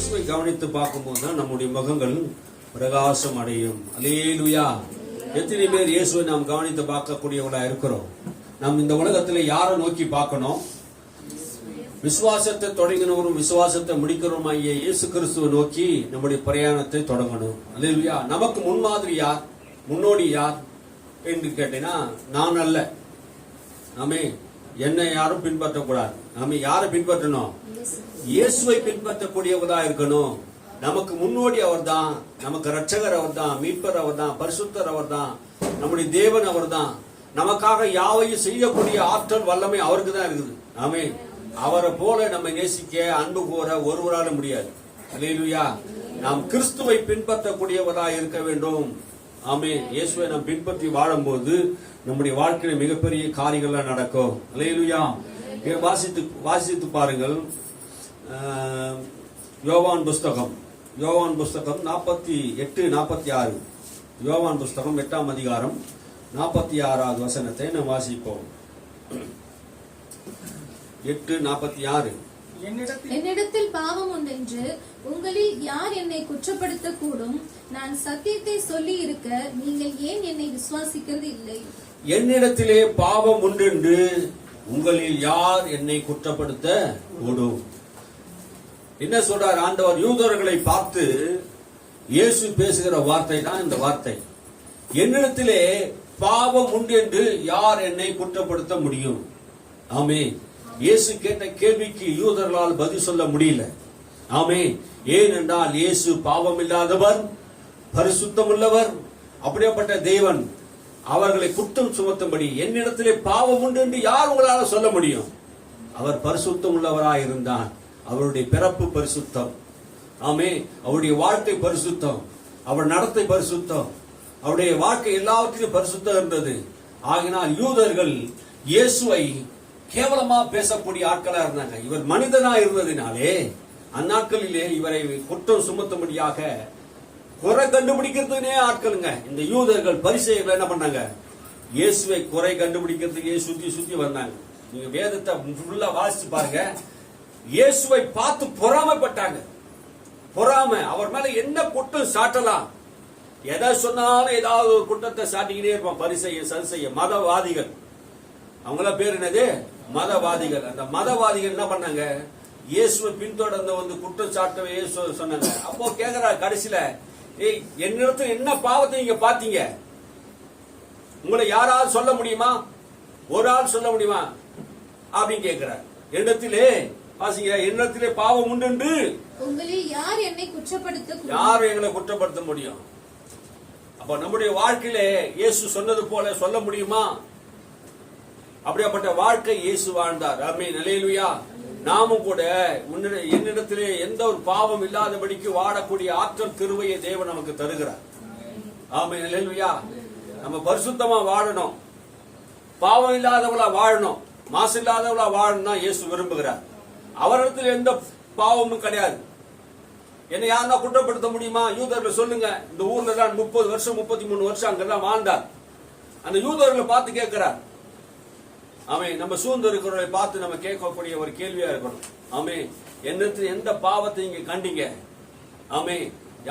இயேசுவை கவனித்து பார்க்கும்போது தான் நம்முடைய முகங்கள் பிரகாசம் அடையும். அல்லேலூயா. எத்தனை பேர் இயேசுவை நாம் கவனித்து பார்க்கக்கூடியவங்களா இருக்கிறோம்? நாம் இந்த உலகத்துல யாரை நோக்கி பார்க்கணும்? விசுவாசத்தை தொடங்கினவரும் விசுவாசத்தை முடிக்கிறவருமாகிய இயேசு கிறிஸ்துவை நோக்கி நம்முடைய பிரயாணத்தை தொடங்கணும். அல்லேலூயா. நமக்கு முன்மாதிரி யார், முன்னோடி யார் என்று கேட்டீங்கன்னா நான் அல்ல. நாமே என்னை யாரும் பின்பற்றக்கூடாது. நாம யாரை பின்பற்றணும்? இயேசுவை பின்பற்றக்கூடியவதா இருக்கணும். நமக்கு முன்னோடி அவர் தான், நமக்கு ரட்சகர் அவர் தான், மீட்பர் அவர் தான், பரிசுத்தர் அவர் தான், நம்முடைய தேவன் அவர் தான். நமக்காக யாவையும் செய்யக்கூடிய ஆற்றல் வல்லமை அவருக்கு தான் இருக்குது. ஆமே. அவரை போல நம்ம நேசிக்க அன்பு கூற ஒருவரால முடியாது. அல்லேலூயா. நாம் கிறிஸ்துவை பின்பற்றக்கூடியவராக இருக்க வேண்டும். ஆமே. இயேசுவை நாம் பின்பற்றி வாழும்போது நம்முடைய வாழ்க்கையில மிகப்பெரிய காரியங்கள்லாம் நடக்கும். அல்லேலூயா. வாசித்து பாருங்கள். யோவான் புஸ்தகம் 48-46. யோவான் புஸ்தகம் 8ஆம் அதிகாரம் 46வது வசனத்தை நாம் வாசிப்போம். 8:46. என்னிடத்தில் பாவம் உண்டென்று உங்களில் யார் என்னை குற்றப்படுத்த கூடும்? நான் சத்தியத்தை சொல்லி இருக்க நீங்கள் ஏன் என்னை விசுவாசிக்கிறது இல்லை? என்னிடத்திலே பாவம் உண்டென்று உங்களில் யார் என்னை குற்றப்படுத்த கூடும்? என்ன சொல்றார் ஆண்டவர்? யூதர்களை பார்த்து இயேசு பேசுகிற வார்த்தை தான் இந்த வார்த்தை. என்னிடத்திலே பாவம் உண்டு என்று யார் என்னை குற்றப்படுத்த முடியும்? ஆமே. இயேசு கேட்ட கேள்விக்கு யூதர்களால் பதில் சொல்ல முடியல. ஆமே. ஏனென்றால் இயேசு பாவம் இல்லாதவர், பரிசுத்தம் உள்ளவர். அப்படிப்பட்ட தேவன் அவர்களை குற்றம் சுமத்தும்படி என்னிடத்திலே பாவம் உண்டு என்று யார் உங்களால சொல்ல முடியும்? அவர் பரிசுத்தம் உள்ளவராய் இருந்தார். அவருடைய பிறப்பு பரிசுத்தம். ஆமே. அவருடைய வாழ்க்கை பரிசுத்தம், அவர் நடத்தை பரிசுத்தம், அவருடைய வாழ்க்கை எல்லாவற்றிலும் பரிசுத்தம் இருந்தது. ஆகினால் யூதர்கள் இயேசுவை கேவலமா பேசக்கூடிய ஆட்களா இருந்தாங்க. இவர் மனிதனா இருந்ததினாலே அந்நாட்களிலே இவரை குற்றம் சுமத்தும்படியாக குறை கண்டுபிடிக்கிறதுனே ஆட்களுங்க. இந்த யூதர்கள் பரிசேயர்கள் என்ன பண்ணாங்க? இயேசுவை குறை கண்டுபிடிக்கிறதுக்கே சுத்தி சுத்தி வந்தாங்க. நீங்க வேதத்தை ஃபுல்லா வாசிச்சு பாருங்க. இயேசுவை பார்த்து பொறாமைப்பட்டாங்க. பொறாமை. அவர் மேல என்ன குற்றம் சாட்டலாம்? எதை சொன்னாலும் ஏதாவது ஒரு குற்றத்தை சாட்டிக்கிட்டே இருப்பான். பரிசேய, சதுசேய, மதவாதிகள். அவங்கள பேர் என்னது? மதவாதிகள். அந்த மதவாதிகள் என்ன பண்ணாங்க? இயேசுவை பின்தொடர்ந்து வந்து குற்றம் சாட்டவே சொன்னாங்க. அப்போ கேக்குறாரு கடைசியில, ஏய், என்னிடத்துல என்ன பாவத்தை நீங்க பாத்தீங்க? உங்களை யாராவது சொல்ல முடியுமா? ஒரு ஆள் சொல்ல முடியுமா அப்படின்னு கேட்கிறார். என்னிடத்திலே வாசிங்க, என்னிடத்திலே பாவம் உண்டு என்று உங்களில் யார் என்னை குற்றப்படுத்த, யார் எங்களை குற்றப்படுத்த முடியும்? அப்ப நம்முடைய வாழ்க்கையிலே இயேசு சொன்னது போல சொல்ல முடியுமா? அப்படியாப்பட்ட வாழ்க்கை இயேசு வாழ்ந்தார். ஆமென். அல்லேலூயா. நாமும் கூட என்னிடத்திலே எந்த ஒரு பாவம் இல்லாதபடிக்கு வாழக்கூடிய ஆற்றல் கிருபையை தேவன் நமக்கு தருகிறார். ஆமென். அல்லேலூயா. நம்ம பரிசுத்தமா வாழணும், பாவம் இல்லாதவளா வாழணும், மாசு இல்லாதவளா வாழணும் தான் இயேசு விரும்புகிறார். அவரிடத்தில் எந்த பாவமும் கிடையாது. என்ன யாருன்னா குற்றப்படுத்த முடியுமா? யூதர்கள் சொல்லுங்க. இந்த ஊர்ல தான் 30 வருஷம் 33 வருஷம் அங்கெல்லாம் வாழ்ந்தார். அந்த யூதர்களை பார்த்து கேட்கிறார். ஆமே. நம்ம சூழ்ந்து இருக்கிறவர்களை பார்த்து நம்ம கேட்கக்கூடிய ஒரு கேள்வியா இருக்கணும். ஆமே. என்னத்துல எந்த பாவத்தை நீங்க கண்டீங்க? ஆமே.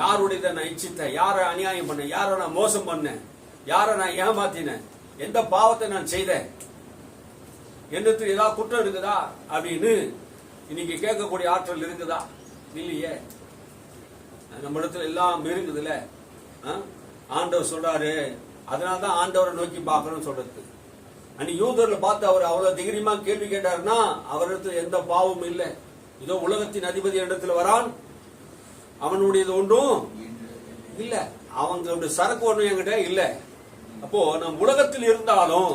யாருடைய நான் இச்சித்தேன், யாரை அநியாயம் பண்ண, யாரை நான் மோசம் பண்ணேன், யாரை நான் ஏமாத்தினேன், எந்த பாவத்தை நான் செய்தேன், என்னத்துல ஏதாவது குற்றம் இருக்குதா அப்படின்னு இன்னைக்கு கேட்கக்கூடிய ஆற்றல் இருக்குதா? இல்லையே. நம்ம இடத்துல எல்லாம் இருக்குதுல்ல. ஆண்டவர் சொல்றாரு, அதனாலதான் ஆண்டவரை நோக்கி பார்க்கணும்னு சொல்றது. அன்னைக்கு யூதர்ல பார்த்து அவர் அவ்வளவு தைரியமா கேள்வி கேட்டாருன்னா அவரிடத்துல எந்த பாவமும் இல்லை. இதோ உலகத்தின் அதிபதி இடத்துல வரான், அவனுடையது ஒன்றும் இல்ல, அவங்களுடைய சரக்கு ஒன்றும் என்கிட்ட இல்ல. அப்போ நம் உலகத்தில் இருந்தாலும்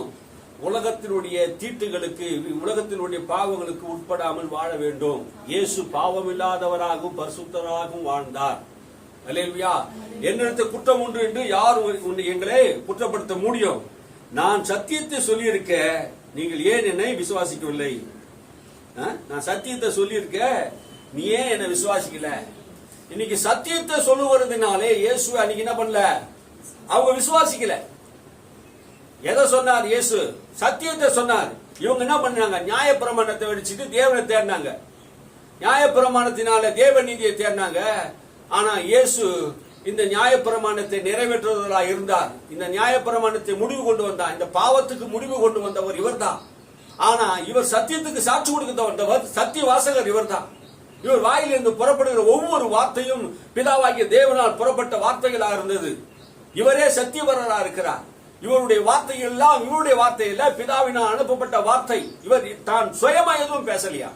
உலகத்தினுடைய தீட்டுகளுக்கு, உலகத்தினுடைய பாவங்களுக்கு உட்படாமல் வாழ வேண்டும். இயேசு பாவம் இல்லாதவராகவும் பரிசுத்தராகவும் வாழ்ந்தார். அல்லேலூயா. என்னிடத்தில் குற்றம் உண்டு என்று யார் எங்களை குற்றப்படுத்த முடியும்? நான் சத்தியத்தை சொல்லியிருக்க நீங்கள் ஏன் என்னை விசுவாசிக்கவில்லை? நான் சத்தியத்தை சொல்லியிருக்க நீ ஏன் என்னை விசுவாசிக்கல? இன்னைக்கு சத்தியத்தை சொல்லுவதுனாலே இயேசு அன்னைக்கு என்ன பண்ணல? அவங்க விசுவாசிக்கல. எதை சொன்னார் இயேசு? சத்தியத்தை சொன்னார். இவங்க என்ன பண்ணாங்க? நியாய பிரமாணத்தை வெடிச்சிட்டு தேவனை தேடினாங்க. நியாயப்பிரமாணத்தினால தேவ நீதியை தேடினாங்க. ஆனா இயேசு இந்த நியாயப்பிரமாணத்தை நிறைவேற்றுவதா இருந்தார். இந்த நியாயப்பிரமாணத்தை முடிவு கொண்டு வந்தார். இந்த பாவத்துக்கு முடிவு கொண்டு வந்தவர் இவர்தான். ஆனா இவர் சத்தியத்துக்கு சாட்சி கொடுக்க வந்தவர், சத்திய வாசகர் இவர்தான். இவர் வாயிலிருந்து புறப்படுகிற ஒவ்வொரு வார்த்தையும் பிதாவாகிய தேவனால் புறப்பட்ட வார்த்தைகளாக இருந்தது. இவரே சத்தியவரரா இருக்கிறார். இவருடைய வார்த்தைகள் எல்லாம் இவருடைய வார்த்தை இல்ல, பிதாவினால் அனுப்பப்பட்ட வார்த்தை. இவர் தான் சுயமா எதுவும் பேசலையா?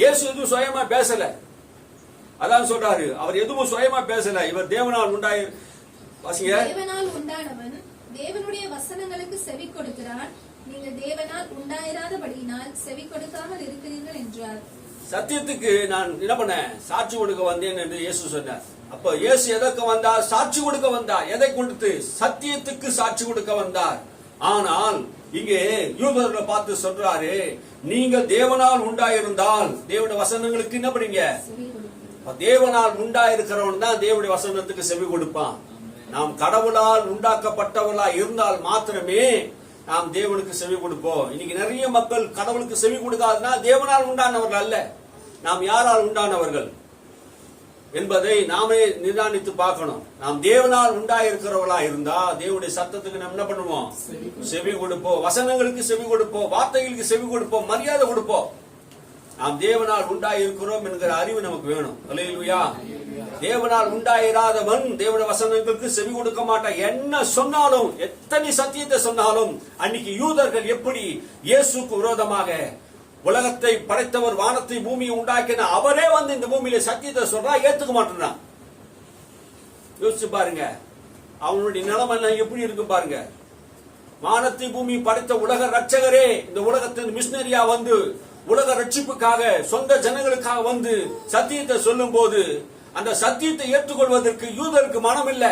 இயேசு எதுவும் சுயமா பேசல. அதான் சொல்றாரு, அவர் எதுவும் சுயமா பேசல. இவர் தேவனால் தேவனால் உண்டானவன் தேவனுடைய வசனங்களுக்கு செவி கொடுக்கிறான். நீங்கள் தேவனால் உண்டாயிராதபடியினால் செவி கொடுக்காமல் இருக்கிறீர்கள் என்றார். சத்தியத்துக்கு நான் என்ன பண்ணேன்? சாட்சி கொடுக்க வந்தேன் என்று இயேசு சொன்னார். அப்ப இயேசு எதற்கு வந்தார்? சாட்சி கொடுக்க வந்தார். எதை கொடுத்து? சத்தியத்துக்கு சாட்சி கொடுக்க வந்தார். ஆனால் இங்கே யூதர்களை பார்த்து சொல்றாரு, நீங்கள் தேவனால் உண்டாயிருந்தால் தேவனுடைய வசனங்களுக்கு என்ன பண்ணீங்க? தேவனால் உண்டாயிருக்கிறவன் தான் தேவனுடைய வசனத்துக்கு செவி கொடுப்பான். நாம் கடவுளால் உண்டாக்கப்பட்டவர்களா இருந்தால் மாத்திரமே நாம் தேவனுக்கு செவி கொடுப்போம். இன்னைக்கு நிறைய மக்கள் கடவுளுக்கு செவி கொடுக்காதுன்னா தேவனால் உண்டானவர்கள் அல்ல, நாம் யாரால் உண்டானவர்கள் என்பதை நாமே நிதானித்து பார்க்கணும். நாம் தேவனால் உண்டாயிருக்கிறவர்களா இருந்தா தேவனுடைய சத்தத்துக்கு நாம் என்ன பண்ணுவோம்? செவி கொடுப்போம். வசனங்களுக்கு செவி கொடுப்போம், வார்த்தைகளுக்கு செவி கொடுப்போம், மரியாதை கொடுப்போம். நாம் தேவனால் உண்டாயிருக்கிறோம் என்கிற அறிவு நமக்கு வேணும். அல்லேலூயா. தேவனால் உண்டாயிராதவன் தேவனுடைய வசனங்களுக்கு செவி கொடுக்க மாட்டான். என்ன சொன்னாலும், எத்தனை சத்தியத்தை சொன்னாலும், அன்னைக்கு யூதர்கள் எப்படி இயேசுக்கு விரோதமாக, உலகத்தை படைத்தவர் வானத்தை பூமியை உண்டாக்கின அவரே வந்து இந்த பூமியில சத்தியத்தை சொல்றா, ஏத்துக்க மாட்டான். யோசிச்சு பாருங்க, அவனுடைய நிலைமை எப்படி இருக்கு பாருங்க. வானத்தை பூமி படைத்த உலக ரட்சகரே இந்த உலகத்தின் மிஷினரியா வந்து உலக ரட்சிப்புக்காக சொந்த ஜனங்களுக்காக வந்து சத்தியத்தை சொல்லும் போது அந்த சத்தியத்தை ஏற்றுக்கொள்வதற்கு யூதருக்கு மனம் இல்ல.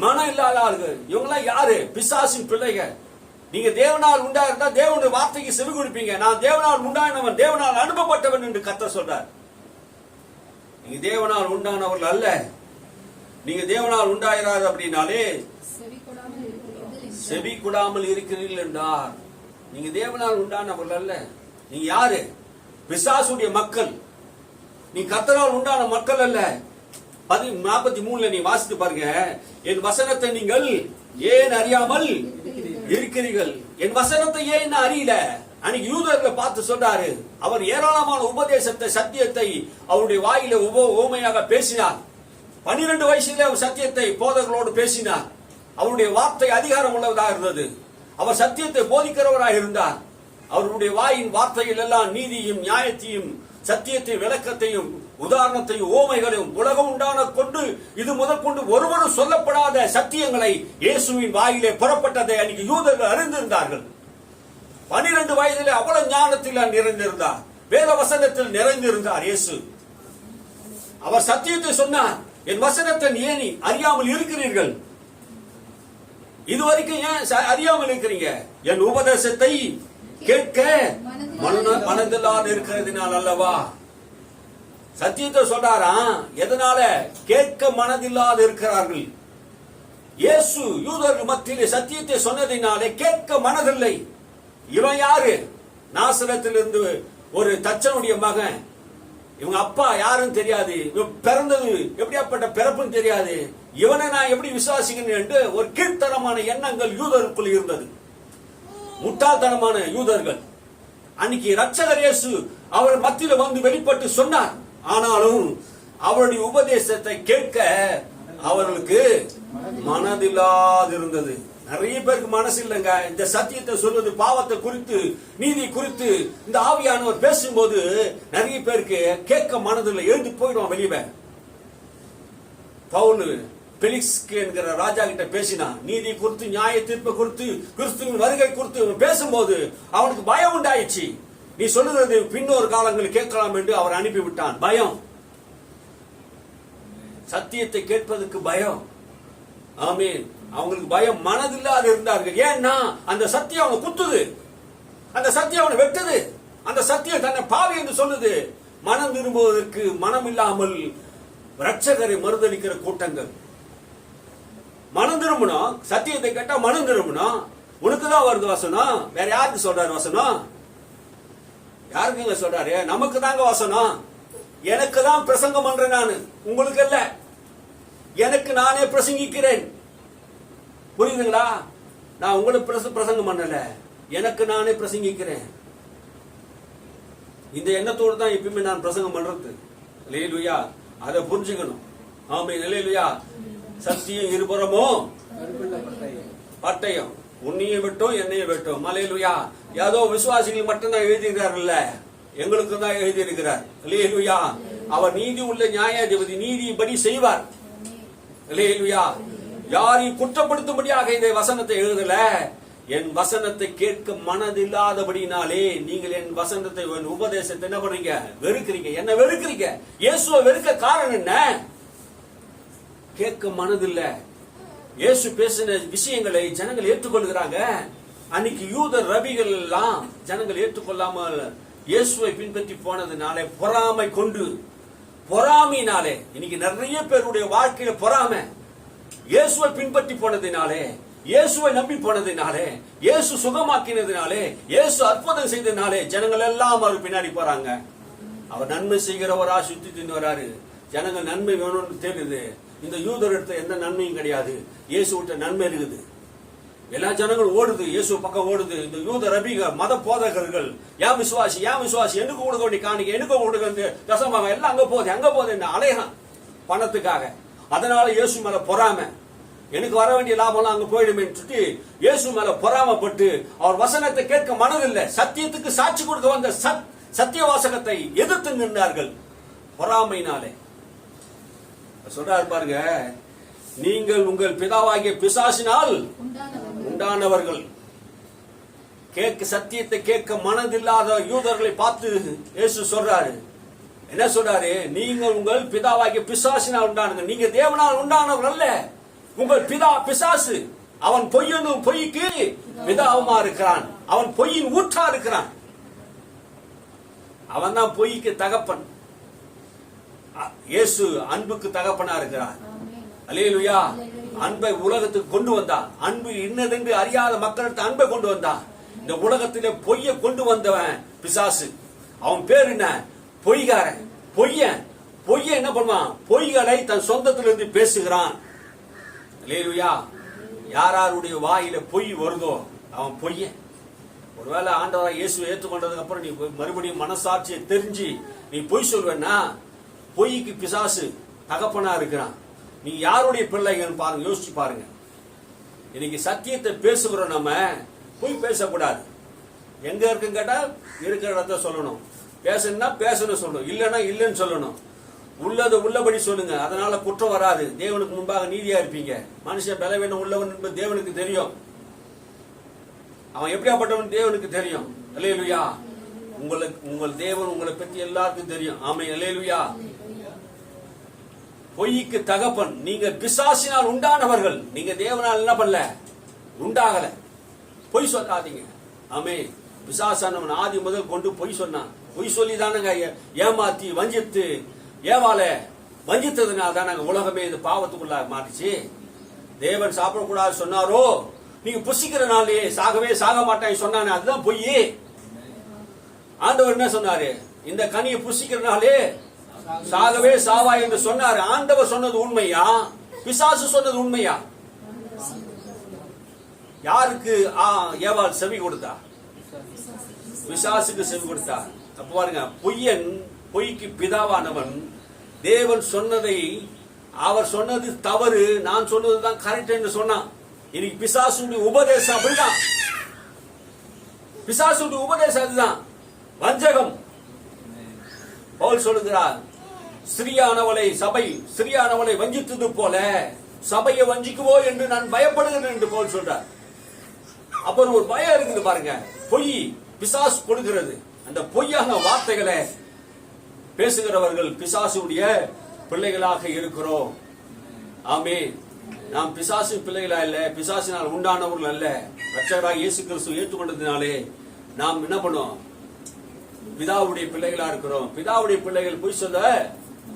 மனம் இல்லாத ஆளுகள் இவங்கெல்லாம் யாரு? பிசாசின் பிள்ளைகள். நீங்க தேவனால் உண்டாயிருந்தா தேவனுடைய வார்த்தைக்கு செவி கொடுப்பீங்க. நான் தேவனால் உண்டானவன், தேவனால் அனுப்பப்பட்டவன் என்று கர்த்தர் சொல்றார். நீங்க தேவனால் உண்டானவர்கள் அல்ல. நீங்க தேவனால் உண்டாயிராது அப்படின்னாலே செவி கொடாமல் இருக்கிறீர்கள் என்றார். நீங்க தேவனால் உண்டானவர்கள் அல்ல. நீங்க யாரு? பிசாசுடைய மக்கள். நீ கர்த்தரால் உண்டான மக்கள் அல்ல. 43 நீ வாசித்து பாருங்க. என் வசனத்தை நீங்கள் ஏன் அறியாமல் இருக்கிறீர்கள்? என் வசனத்தை ஏன் அறியல? அன்னைக்கு யூதர்களை பார்த்து சொல்றாரு, அவர் ஏராளமான உபதேசத்தை, சத்தியத்தை அவருடைய வாயில ஓமையாக பேசினார். 12 வயசுல அவர் சத்தியத்தை போதகர்களோடு பேசினார். அவருடைய வார்த்தை அதிகாரம் உள்ளதாக இருந்தது. அவர் சத்தியத்தை போதிக்கிறவராக இருந்தார். அவருடைய வாயின் வார்த்தைகள் எல்லாம் நீதியும் நியாயத்தையும் சத்தியத்தை விளக்கத்தையும் உதாரணத்தையும் ஓமைகளையும் உலகம் உண்டான கொண்டு இது முதற்கொண்டு ஒருவரும் சொல்லப்படாத சத்தியங்களை இயேசுவின் வாயிலே புறப்பட்டதை அன்னைக்கு யூதர்கள் அறிந்திருந்தார்கள். 12 வயதிலே அவ்வளவு ஞானத்தில் நிறைந்திருந்தார், வேத வசனத்தில் நிறைந்திருந்தார் இயேசு. அவர் சத்தியத்தை சொன்னார். என் வசனத்தை ஏன் அறியாமல் இருக்கிறீர்கள்? இதுவரைக்கும் ஏன் அறியாமல் இருக்கிறீங்க? என் உபதேசத்தை கேட்க மனதில்லாத இருக்கிறதுனால் அல்லவா? சத்தியத்தை சொல்றாரா? எதனால? கேட்க மனதில்லாத இருக்கிறார்கள். இயேசு யூதர்கள் மத்தியிலே சத்தியத்தை சொன்னதினாலே கேட்க மனதில்லை. இவன் யாரு? நாசரத்திலிருந்து ஒரு தச்சனுடைய மகன். இவங்க அப்பா யாருன்னு தெரியாது, பிறந்தது எப்படியாப்பட்ட பிறப்புன்னு தெரியாது. இவனை நான் எப்படி விசுவாசிக்கிறேன் என்று ஒரு கீழ்த்தரமான எண்ணங்கள் யூதருக்குள் இருந்தது. முட்டாள்தனமான யூதர்கள். அன்னைக்கு ரட்சகர் இயேசு அவர் மத்தியில வந்து வெளிப்பட்டு சொன்னார். ஆனாலும் அவருடைய உபதேசத்தை கேட்க அவர்களுக்கு மனதில்லாது இருந்தது. நிறைய பேருக்கு மனசு இல்லைங்க. இந்த சத்தியத்தை சொல்வது, பாவத்தை குறித்து, நீதி குறித்து இந்த ஆவியானவர் பேசும்போது நிறைய பேருக்கு கேட்க மனதில்லை. எழுந்து போயிடுவான் வெளியே. பவுல் பெலிக்ஸ் என்கிற ராஜா கிட்ட பேசினா, நீதி குறித்து, நியாய தீர்ப்பு குறித்து, கிறிஸ்துவின் வருகை குறித்து பேசும்போது அவனுக்கு பயம் உண்டாயிடுச்சு. நீ சொல்லுறது பின்னொரு காலங்களில் கேட்கலாம் என்று அவர் அனுப்பிவிட்டான். பயம், சத்தியத்தை கேட்பதற்கு பயம். ஆமீன். அவங்களுக்கு பயம், மனதில்லாத இருந்தார்கள். ஏன்னா அந்த சத்தியம் அவனை குத்துது, அந்த சத்தியம் அவனை வெட்டுது, அந்த சத்தியம் தன்னை பாவி என்று சொல்லுது. மனம் திரும்புவதற்கு மனம் இல்லாமல் ரட்சகரை மறுதளிக்கிற கூட்டங்கள். மனம் திரும்பணும், சத்தியத்தை கேட்டா மனம் திரும்பணும். உனக்குதான் வருது வசனம், வேற யாருக்கு சொல்றாரு வசனம்? யாருக்குங்க சொல்றாரு? நமக்கு தாங்க வசனம். எனக்கு தான் பிரசங்கம் பண்றேன் நானு, உங்களுக்கு அல்ல. எனக்கு நானே பிரசங்கிக்கிறேன். புரியுதுங்களா? நான் உங்களுக்கு பிரசங்கம் பண்ணல, எனக்கு நானே பிரசங்கிக்கிறேன். இந்த எண்ணத்தோடு தான் எப்பயுமே நான் பிரசங்கம் பண்றது. அல்லேலூயா. அதை புரிஞ்சுக்கணும். ஆமென். அல்லேலூயா. சத்தியம் இருபுறமோ பட்டயம், உன்னையும் விட்டோம் என்னையும் விட்டோம். அல்லேலூயா. ஏதோ விசுவாசிகள் மட்டும்தான் எழுதியிருக்கிறார்ல, எங்களுக்கு தான் எழுதியிருக்கிறார். அல்லேலூயா. அவர் நீதி உள்ள நியாயாதிபதி, நீதியின்படி செய்வார். அல்லேலூயா. யாரையும் குற்றப்படுத்தும்படியாக இந்த வசனத்தை எழுதல. என் வசனத்தை கேட்க மனதில்லாதபடினாலே நீங்கள் என் வசனத்தை, என் உபதேசத்தை என்ன பண்றீங்க? வெறுக்கிறீங்க. என்ன வெறுக்கிறீங்க? இயேசுவை வெறுக்க காரணம் என்ன? கேட்க மனதில்ல. இயேசு பேசின விஷயங்களை ஜனங்கள் ஏற்றுக்கொள்கிறாங்க. அன்னைக்கு யூதர் ரபிகள் எல்லாம் ஜனங்கள் ஏற்றுக்கொள்ளாமல் இயேசுவை பின்பற்றி போனதுனாலே, பொறாமை கொண்டு, பொறாமையினாலே இன்னைக்கு நிறைய பேருடைய வாழ்க்கையில பொறாமை. இயேசுவை பின்பற்றி போனதினாலே, இயேசுவை நம்பி போனதினாலே, இயேசு சுகமாக்கினதினாலே, இயேசு அற்புதம் செய்ததினாலே ஜனங்கள் எல்லாம் அவர் பின்னாடி போறாங்க. அவர் நன்மை செய்கிறவரா சுத்தி தின்னு வராரு. ஜனங்கள் நன்மை வேணும்னு தெரியுது. இந்த யூதர் எடுத்த எந்த நன்மையும் கிடையாது. இயேசு விட்ட நன்மை இருக்குது. எல்லா ஜனங்களும் ஓடுது, இயேசு பக்கம் ஓடுது. இந்த யூத ரபிக மத போதகர்கள், ஏன் விசுவாசி, ஏன் விசுவாசி, எனக்கு கொடுக்க வேண்டிய காணிக்க, எனக்கு கொடுக்க தசமாக எல்லாம் அங்க போகுது, அங்க போகுது, என்ன அலையறான் பணத்துக்காக. அதனால இயேசு மேல பொறாமை, எனக்கு வர வேண்டிய லாபம்லாம் அங்க போயிடுமேன்னு சொல்லி இயேசு மேல பொறாமப்பட்டு அவர் வசனத்தை கேட்க மனதில்லை. சத்தியத்துக்கு சாட்சி கொடுக்க வந்த சத்திய வாசகத்தை எதிர்த்து நின்றார்கள் பொறாமையினாலே. சொல்றாரு பாருங்க, நீங்கள் உங்கள் பிதாவாகிய பிசாசினால் உண்டானவர்கள். கேட்க சத்தியத்தை கேட்க மனதில்லாத யூதர்களை பார்த்து இயேசு சொல்றாரு, என்ன சொல்றாரு? நீங்கள் உங்கள் பிதாவாகிய பிசாசினால் உண்டானவர்கள். நீங்க தேவனால் உண்டானவர் அல்ல. உங்கள் பிதா பிசாசு. அவன் பொய்யனும் பொய்க்கு பிதாவுமா இருக்கிறான். அவன் பொய்யின் ஊற்றா இருக்கிறான். அவன் தான் பொய்க்கு தகப்பன். இயேசு அன்புக்கு தகப்பனா இருக்கிறார். அல்லேலூயா. அன்பை உலகத்துக்கு கொண்டு வந்தான். அன்பு இன்னதென்று அறியாத மக்களுக்கு அன்பை கொண்டு வந்தான். இந்த உலகத்திலே பொய்யை கொண்டு வந்தவன் பிசாசு. அவன் பேர் என்ன? பொய்காரன், பொய்யன். பொய்ய என்ன பண்ணுவான்? பொய்களை தன் சொந்தத்திலிருந்து பேசுகிறான். அல்லேலூயா. யாருடைய வாயில பொய் வருதோ அவன் பொய்யன். ஒருவேளை ஆண்டவராக இயேசுவை ஏற்றுக்கொண்டதுக்கு அப்புறம் நீ மறுபடியும் மனசாட்சியை தெரிஞ்சு நீ பொய் சொல்வேன்னா, பொய்க்கு பிசாசு தகப்பனா இருக்கிறான். நீ யாருடைய பிள்ளைகள் பாருங்க, யோசிச்சு பாருங்க. இன்னைக்கு சத்தியத்தை பேசுகிறோம். நம்ம பொய் பேசக்கூடாது. எங்க இருக்குன்னு கேட்டா இருக்கிற இடத்த சொல்லணும். பேசணும்னா பேசணும் சொல்லணும், இல்லைன்னா இல்லைன்னு சொல்லணும். உள்ளது உள்ளபடி சொல்லுங்க. அதனால குற்றம் வராது. தேவனுக்கு முன்பாக நீதியா இருப்பீங்க. மனுஷன் பலவீனம் உள்ளவன் என்பது தேவனுக்கு தெரியும். அவன் எப்படியாப்பட்டவன் தேவனுக்கு தெரியும். அல்லேலூயா. உங்கள் தேவன் உங்களை பற்றி எல்லாருக்கும் தெரியும். ஆமென். அல்லேலூயா. பொய்க்கு தகப்பன். நீங்க பிசாசினால் உண்டானவர்கள். நீங்க தேவனால் என்ன பண்ணல? உண்டாகல. பொய் சொல்லாதீங்க. ஆமென். பிசாசானவன் ஆதி முதல் கொண்டு பொய் சொன்னான். பொய் சொல்லி தானங்க ஏமாத்தி வஞ்சித்து ஏவால வஞ்சித்ததுனால தான் உலகமே இது பாவத்துக்குள்ள மாறிச்சு. தேவன் சாப்பிடக்கூடாது சொன்னாரோ, நீங்க புசிக்கிறனாலே சாகவே சாக மாட்டேன் சொன்னானே, அதுதான் பொய். ஆண்டவர் என்ன சொன்னாரு? இந்த கனியை புசிக்கிறனாலே சாகவே சாவா என்று சொன்னாரு. ஆண்டவர் சொன்னது உண்மையா? பிசாசு சொன்னது உண்மையா? யாருக்கு ஏவாள் செவி கொடுத்தா? பிசாசுக்கு செவி கொடுத்தா. அப்ப பாருங்க, பொய்யன், பொய்க்கு பிதாவானவன் தேவன் சொன்னதை, அவர் சொன்னது தவறு, நான் சொன்னதுதான் கரெக்ட் என்று சொன்னான். இன்னைக்கு பிசாசுடைய உபதேசம் அப்படிதான். பிசாசுடைய உபதேசம் அதுதான். வஞ்சகம். பவுல் சொல்லுகிறார், ஸ்திரியானவளை சபை ஸ்திரியானவளை வஞ்சித்தது போல சபையை வஞ்சிக்குவோ என்று நான் பயப்படுகிறேன் என்று பவுல் சொல்றார். அப்புறம் ஒரு பயம் இருக்குது பாருங்க. பொய் பிசாசு கொடுக்கிறது. அந்த பொய்யான வார்த்தைகளை பேசுகிறவர்கள் பிசாசுடைய பிள்ளைகளாக இருக்கிறோம். ஆமென். நாம் பிசாசு பிள்ளைகளா இல்ல, பிசாசினால் உண்டானவர்கள் அல்ல. ரட்சகராக இயேசு கிறிஸ்து ஏற்றுக்கொண்டதினாலே நாம் என்ன பண்ணோம்? பிதாவுடைய பிள்ளைகளா இருக்கிறோம். பிதாவுடைய பிள்ளைகள் பொய் சொல்ல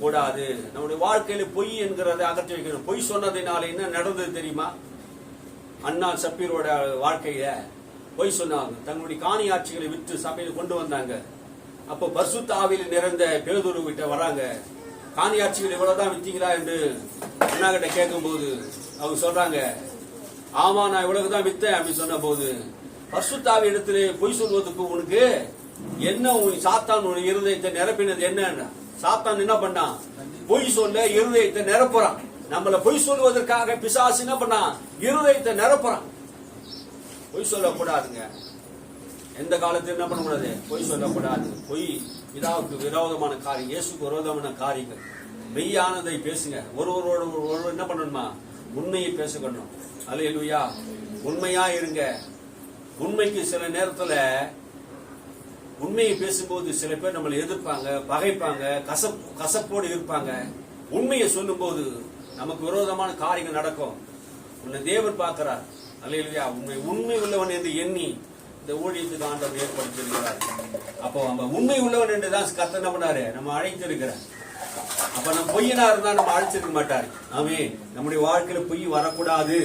கூடாது. நம்முடைய வாழ்க்கையில பொய் என்கிறதை அகற்றி வைக்கணும். பொய் சொன்னதினால என்ன நடந்தது தெரியுமா? அண்ணா சப்பீரோட வாழ்க்கையில பொய் சொன்னாங்க. தங்களுடைய காணி ஆட்சிகளை விற்று சபையில் கொண்டு வந்தாங்க. அப்ப பரிசுத்த ஆவியில் நிறைந்த பேதுரு கிட்ட வராங்க. காணியாட்சிகள் இவ்வளவுதான் வித்தீங்களா என்று அண்ணா கிட்ட கேட்கும் போது அவங்க சொல்றாங்க, ஆமா நான் இவ்வளவுதான் வித்தேன் அப்படின்னு சொன்ன போது, பரிசுத்த ஆவி இடத்திலே பொய் சொல்வதற்கு உனக்கு என்ன, உன் சாத்தான் உன் இருதயத்தை நிரப்பினது என்ன? சாத்தான் என்ன பண்ணான்? பொய் சொல்ல இருதயத்தை நிரப்புறான். நம்மள பொய் சொல்வதற்காக பிசாசு என்ன பண்ணான்? இருதயத்தை நிரப்புறான். பொய் சொல்லக்கூடாதுங்க. எந்த காலத்தில் என்ன பண்ணக்கூடாது? பொய் சொல்லக்கூடாது. பொய் பிதாவுக்கு விரோதமான காரியம், இயேசுக்கு விரோதமான காரியங்கள். மெய்யானதை பேசுங்க. ஒருவரோடு என்ன பண்ணணுமா? உண்மையை பேசணும். அல்லேலூயா. உண்மையா இருங்க. உண்மைக்கு சில நேரத்துல உண்மையை பேசும்போது சில பேர் நம்மளை எதிர்ப்பாங்க, பகைப்பாங்க, கசப்போடு இருப்பாங்க. உண்மையை சொல்லும் போது நமக்கு விரோதமான காரியங்கள் நடக்கும். உன்னை தேவன் பார்க்கிறார். அல்லேலூயா. உண்மை உள்ளவன் என்று எண்ணி இந்த ஊழியத்துக்கு ஆண்டவர் ஏற்படுத்தியிருக்கிறார். அப்போ நம்ம உண்மை உள்ளவன் என்றுதான் கர்த்தர் என்ன பண்ணாரு? நம்ம அழைத்திருக்கிறார். அப்ப நம்ம பொய்யனா இருந்தா நம்ம அழைச்சிருக்க மாட்டாரு. ஆமென். நம்முடைய வாழ்க்கையில பொய் வரக்கூடாது.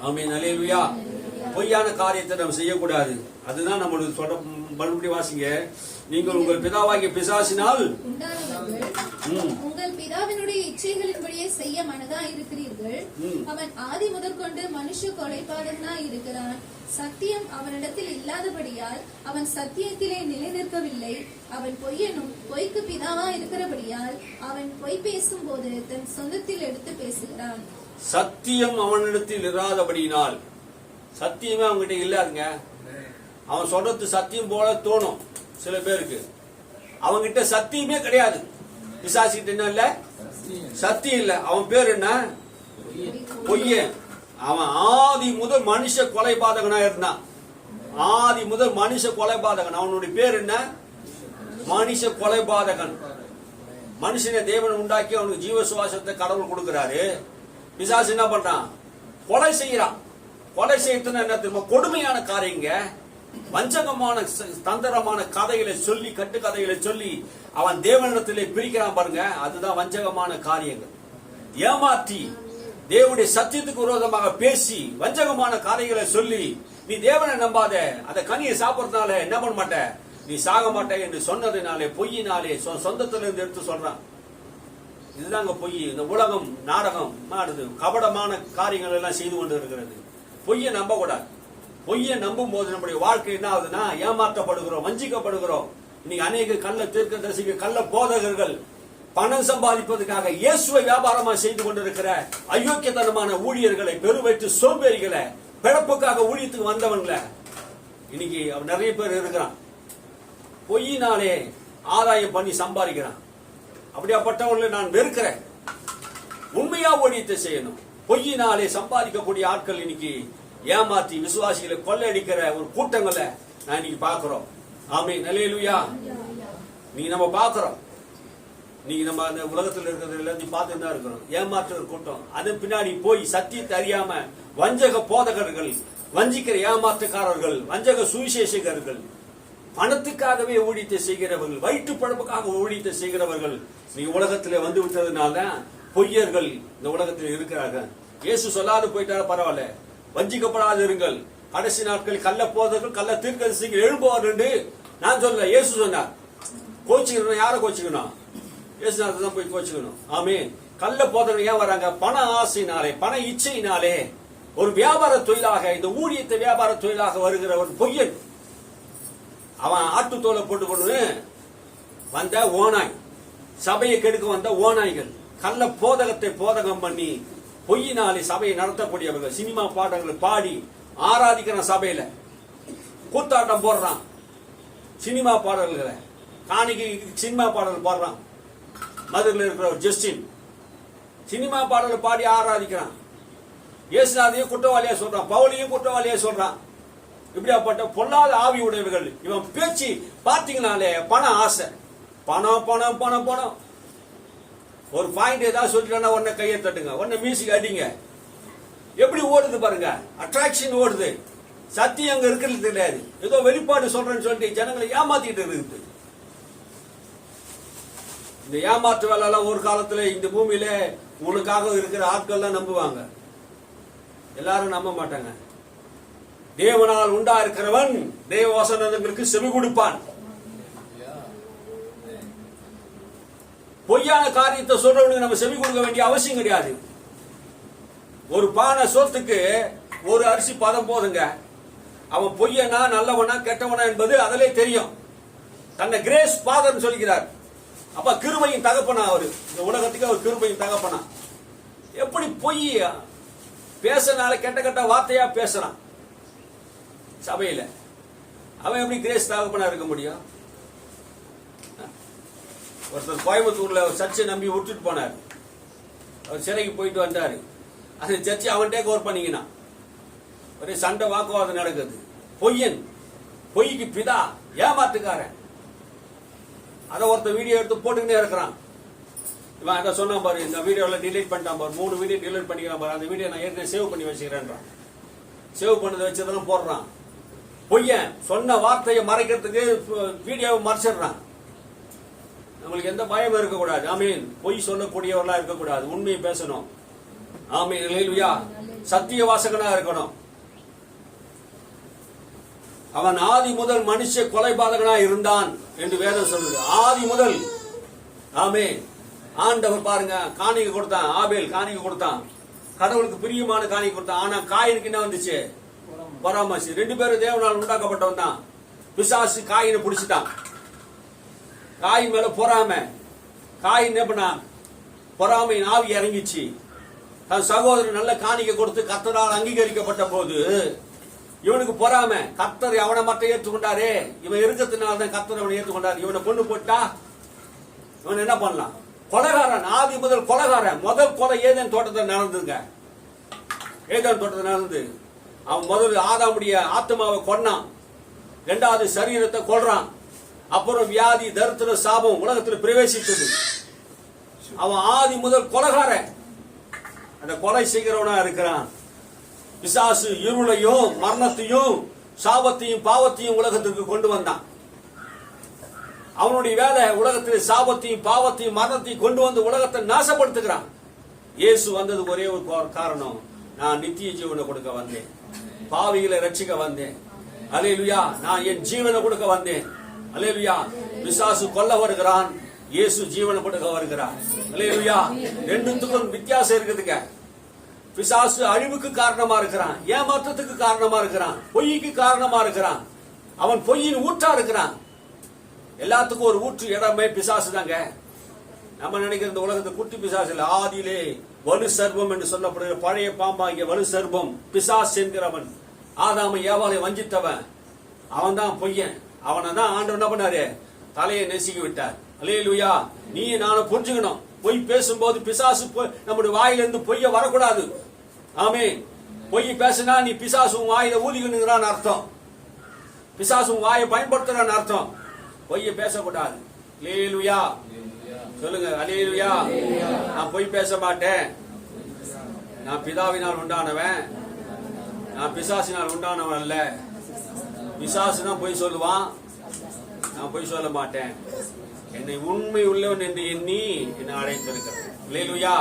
ஆமென். அல்லேலூயா. பொய்யான காரியத்தை நம்ம செய்யக்கூடாது. அதுதான் நம்மளுடைய சொல்ற. மறுபடியும் வாசிங்க. நீங்கள் உங்கள் பிதாவாகிய பிசாசினால் உங்கள் பிதாவினுடைய இச்சைகளின்படியே செய்ய மனதா இருக்கிறீர்கள். அவன் ஆதி முதற்கொண்டு மனுஷ கொலைபாதகனாய் இருக்கிறான். சத்தியம் அவனிடத்தில் இல்லாதபடியால் அவன் சத்தியத்திலே நிலை நிற்கவில்லை. அவன் பொய்யனும் பொய்க்கு பிதாவா இருக்கிறபடியால் அவன் பொய் பேசும் போது தன் சொந்தத்தில் எடுத்து பேசுகிறான். சத்தியம் அவனிடத்தில் இராதபடியினால், சத்தியமே அவங்ககிட்ட இல்லாதுங்க. அவன் சொல்றது சத்தியம் போல தோணும் சில பேருக்கு. அவங்கிட்ட சத்தியமே கிடையாது. பிசாசிட்ட என்ன இல்ல? சத்தியம் இல்ல. அவன் பேர் என்ன? பொய்யன். அவன் ஆதி முதல் மனுஷ கொலைபாதகனா இருந்தான். ஆதி முதல் மனுஷ கொலைபாதகன். அவனுடைய பேர் என்ன? மனுஷ கொலைபாதகன். மனுஷனை தேவன் உண்டாக்கி அவனுக்கு ஜீவ சுவாசத்தை கடவுள் கொடுக்கிறாரு. பிசாசு என்ன பண்றான்? கொலை செய்யறான். கொலை செய்யறதுன்னா என்ன தெரியுமா? கொடுமையான காரியங்க. வஞ்சகமான தந்திரமான கதைகளை சொல்லி, கட்டு கதைகளை சொல்லி அவன் தேவனிடத்திலே பிரிக்கிறான் பாருங்க. அதுதான் வஞ்சகமான காரியங்கள். ஏமாற்றி தேவனுடைய சத்தியத்துக்கு விரோதமாக பேசி வஞ்சகமான காரியங்களை சொல்லி, நீ தேவனை நம்பாத, அந்த கனியை சாப்பிடறதுனால என்ன பண்ண மாட்ட, நீ சாக மாட்ட என்று சொன்னதினாலே, பொய்யினாலே, சொந்தத்திலிருந்து எடுத்து சொல்றான். இதுதாங்க பொய். இந்த உலகம் நாடகம் மாடுது. கபடமான காரியங்கள் எல்லாம் செய்து கொண்டு இருக்கிறது. பொய்யை நம்ப கூடாது. பொய்யை நம்பும் போது நம்முடைய வாழ்க்கை என்ன ஆகுதுன்னா, ஏமாற்றப்படுகிறோம், வஞ்சிக்கப்படுகிறோம். இன்னைக்கு அநேக கள்ள தீர்க்கதரிசிக, கள்ள போதகர்கள் பணம் சம்பாதிப்பதற்காக இயேசுவை வியாபாரமா செய்து கொண்டிருக்கிற அயோக்கியத்தனமான ஊழியர்களை, பெருவயிற்று சோம்பேறிகளை, பிழப்புக்காக ஊழியத்துக்கு வந்தவங்களை இன்னைக்கு நிறைய பேர் இருக்கிறான். பொய்யினாலே ஆதாயம் பண்ணி சம்பாதிக்கிறான். அப்படியாப்பட்டவர்களை நான் வெறுக்கிறேன். உண்மையா ஊழியத்தை செய்யணும். பொய்யினாலே சம்பாதிக்கக்கூடிய ஆட்கள் இன்னைக்கு ஏமாற்றி விசுவாசிகளை கொள்ளையடிக்கிற ஒரு கூட்டங்களை நான் இன்னைக்கு பாக்குறோம். ஆமென். அல்லேலூயா. நீங்க நம்ம பாக்குறோம். நீங்க நம்ம அந்த உலகத்தில் இருக்கிறது எல்லாத்தையும் பார்த்துட்டு தான் இருக்கிறோம். ஏமாற்றுற கூட்டம். அதன் பின்னாடி போய் சத்தியத்தை அறியாம வஞ்சக போதகர்கள், வஞ்சிக்கிற ஏமாற்றுக்காரர்கள், வஞ்சக சுவிசேஷகர்கள், பணத்துக்காகவே ஊழியத்தை செய்கிறவர்கள், வயிற்று பழப்புக்காக ஊழியத்தை செய்கிறவர்கள் நீங்க உலகத்தில் வந்து விட்டதுனால பொய்யர்கள் இந்த உலகத்தில் இருக்கிறார்கள். இயேசு சொல்லாது போயிட்டாரு, பரவாயில்ல, வஞ்சிக்கப்படாது இருங்கள். கடைசி நாட்களில் கள்ள போதர்கள், கள்ள தீர்க்கதரிசிகள் எழும்புவார் என்று நான் சொல்ல. இயேசு சொன்னார். கோச்சிக்கணும். யாரை கோச்சிக்கணும்? இயேசுநாதர் தான் போய் கோச்சிக்கணும். ஆமென். கள்ள போதர்கள் ஏன் வராங்க? பண ஆசையினாலே, பண இச்சையினாலே, ஒரு வியாபார தொழிலாக, இந்த ஊழியத்தை வியாபார தொழிலாக வருகிற ஒரு பொய்யன். அவன் ஆட்டு தோலை போட்டுக்கொண்டு வந்த ஓனாய், சபையை கெடுக்க வந்த ஓனாய்கள், கள்ள போதகத்தை போதகம் பண்ணி பொய்யினாலே சபையை நடத்தக்கூடியவர்கள். சினிமா பாடல்களை பாடி ஆராதிக்கிற சபையில கூத்தாட்டம் போடுறான். சினிமா பாடல்களை காணிக்கு சினிமா பாடல் பாடுறான். மதுரையில் இருக்கிற ஒரு ஜஸ்டின் சினிமா பாடலை பாடி ஆராதிக்கிறான். இயேசுநாதையும் குற்றவாளியா சொல்றான், பவுலையும் குற்றவாளியா சொல்றான். இப்படியாப்பட்ட பொல்லாத ஆவி உடையவர்கள். இவன் பேச்சு பார்த்தீங்கனாலே பண ஆசை, பணம் பணம் பணம் பணம். ஒரு பாயிண்ட் ஏதாவது சொல்லிட்டா உடனே கையை தட்டுங்க, உடனே மியூசிக் அடிங்க. எப்படி ஓடுது பாருங்க, அட்ராக்ஷன் ஓடுது. சத்தியம் அங்க இருக்கிறது தெரியாது. ஏதோ வெளிப்பாடு சொல்றேன்னு சொல்லிட்டு ஜனங்களை ஏமாத்திட்டு இருக்குது. இந்த ஏமாற்று வேலை எல்லாம் ஒரு காலத்துல இந்த பூமியில உனக்காக இருக்கிற ஆட்கள் தான் நம்புவாங்க. எல்லாரும் நம்ப மாட்டாங்க. தேவனால் உண்டா இருக்கிறவன் தேவ வசனங்களுக்கு செவி கொடுப்பான். பொய்யான காரியத்தை சொல்றவனுக்கு நம்ம செவி கொடுக்க வேண்டிய அவசியம் கிடையாது. ஒரு பானை சோத்துக்கு ஒரு அரிசி பதம் போதுங்க. அவன் பொய்யனா நல்லவனா கெட்டவனா என்பது அதிலே தெரியும். தன்னை கிரேஸ் ஃபாதர்னு சொல்லிக்கிறார். அப்ப கிருபையின் தகப்பனா அவரு, இந்த உலகத்துக்கு அவர் கிருபையின் தகப்பனா. எப்படி பொய் பேசனால கெட்ட கெட்ட வார்த்தையா பேசுறான் சபையில, அவன் எப்படி கிரேஸ் தகப்பனா இருக்க முடியும்? ஒருத்தர் கோயம்புத்தூர்ல ஒரு சர்ச்சை நம்பி விட்டுட்டு போனார். அவர் சிறைக்கு போயிட்டு வந்தாரு. அந்த சர்ச்சை அவன் டேக் ஓவர் பண்ணிக்கினான். ஒரே சண்டை வாக்குவாதம் நடக்குது. பொய்யன், பொய்க்கு பிதா, ஏமாத்துக்காரன். அதை ஒருத்தர் வீடியோ எடுத்து போட்டுக்கிட்டே இருக்கிறான். இவன் அதை சொன்னான் பாரு, இந்த வீடியோவில் டிலீட் பண்ணிட்டான் பாரு, 3 வீடியோ டிலீட் பண்ணிக்கிறான் பாரு, அந்த வீடியோ நான் ஏற்கனவே சேவ் பண்ணி வச்சுக்கிறேன்றான். சேவ் பண்ணதை வச்சதெல்லாம் போடுறான். பொய்யன் சொன்ன வார்த்தையை மறைக்கிறதுக்கு வீடியோவை மறைச்சிடுறான். நம்மளுக்கு எந்த பயமும் இருக்கக்கூடாது. ஆமீன். பொய் சொல்லக்கூடியவர்களா இருக்கக்கூடாது, உண்மையை பேசணும். ஆமீன். அல்லேலூயா. சத்திய வாசகனா இருக்கணும். அவன் ஆதி முதல் மனுஷ கொலைபாதகனா இருந்தான் என்று வேதம் சொல்லுது. ஆதி முதல். ஆமீன். ஆண்டவர் பாருங்க, காணிக்கை கொடுத்தான். ஆபேல் காணிக்கை கொடுத்தான், கடவுளுக்கு பிரியமான காணிக்கை கொடுத்தான். ஆனா காயினுக்கு என்ன வந்துச்சு? பராமரிச்சு. 2 பேரும் தேவனால் உண்டாக்கப்பட்டவன் தான். பிசாசு காயினை பிடிச்சிட்டான். காயின் மேல பொறாமை. காயின் என்ன பண்ணா? பொறாமையின் ஆவி இறங்கிச்சு. தன் சகோதரன் நல்ல காணிக்கை கொடுத்து கர்த்தரால் அங்கீகரிக்கப்பட்ட போது இவனுக்கு பொறாமை. கர்த்தர் அவனை மட்டும் ஏற்றுக்கொண்டாரே, இவன் இருக்கிறதுனால்தான் கர்த்தர் அவனை ஏற்றுக்கொண்டார். இவனை கொண்டு போட்டா இவன் என்ன பண்ணலாம்? கொலைகாரன், ஆதி முதல் கொலைகாரன். முதல் கொலை ஏதேன் தோட்டத்தில் நடந்துங்க. ஏதேன் தோட்டத்தில் நடந்து அவன் முதல் ஆதாமுடைய ஆத்மாவை கொன்னான். 2வது சரீரத்தை கொல்றான். அப்புறம் வியாதி, தரித்திர, சாபம் உலகத்தில் பிரவேசித்தது. அவன் ஆதி முதல் கொலைகாரன். அந்த கொலை செய்கிறவனா இருக்கிறான். பிசாசு இருளையும் மரணத்தையும் சாபத்தையும் பாவத்தையும் உலகத்திற்கு கொண்டு வந்தான். அவனுடைய வேலை உலகத்தில் சாபத்தையும் பாவத்தையும் மரணத்தையும் கொண்டு வந்து உலகத்தை நாசப்படுத்துகிறான். இயேசு வந்தது ஒரே ஒரு காரணம், நான் நித்திய ஜீவனை கொடுக்க வந்தேன், பாவிகளை ரட்சிக்க வந்தேன். அல்லேலூயா. நான் என் ஜீவனை கொடுக்க வந்தேன். அல்லேலூயா. பிசாசு கொல்ல வருகிறான், இயேசு ஜீவனை கொடுக்க வருகிறார். அல்லேலூயா. ரெண்டுத்துக்கும் வித்தியாசம் இருக்குதுங்க. பிசாசு அழிவுக்கு காரணமா இருக்கிறான், ஏமாற்றத்துக்கு காரணமா இருக்கிறான், பொய்க்கு காரணமா இருக்கிறான். அவன் பொய்யின் ஊற்றா இருக்கிறான். எல்லாத்துக்கும் ஒரு ஊற்று இடமே பிசாசு தாங்க. நம்ம நினைக்கிற இந்த உலகத்தை குட்டி பிசாசு இல்ல. ஆதியிலே வலு சர்வம் என்று சொல்லப்படுகிற பழைய பாம்பாகிய வலு சர்வம் பிசாசு என்கிறவன், ஆதாமை ஏவாளை வஞ்சித்தவன், அவன் தான் பொய்யன். அவனை தான் ஆண்டவர் என்ன பண்ணாரு? தலையை நெசுக்கி விட்டார். அல்லேலூயா. நீ நானும் புரிஞ்சுக்கணும். பொய் பேசும்போது பிசாசு நம்முடைய வாயிலிருந்து பொய்ய வரக்கூடாது. ஆமென். பொய் பேசினா நீ பிசாசு உன் வாயில ஊதிக்கணுங்கிறான்னு அர்த்தம். பிசாசு உன் வாயை பயன்படுத்துறான்னு அர்த்தம். பொய்ய பேசக்கூடாது. அல்லேலூயா. சொல்லுங்க அல்லேலூயா. நான் பொய் பேச மாட்டேன். நான் பிதாவினால் உண்டானவன், நான் பிசாசினால் உண்டானவன் அல்ல. பிசாசு தான் பொய் சொல்லுவான், நான் பொய் சொல்ல மாட்டேன். என்னை உண்மை உள்ளவன் என்று எண்ணி என்னை அழைத்திருக்கிறேன். அல்லேலூயா.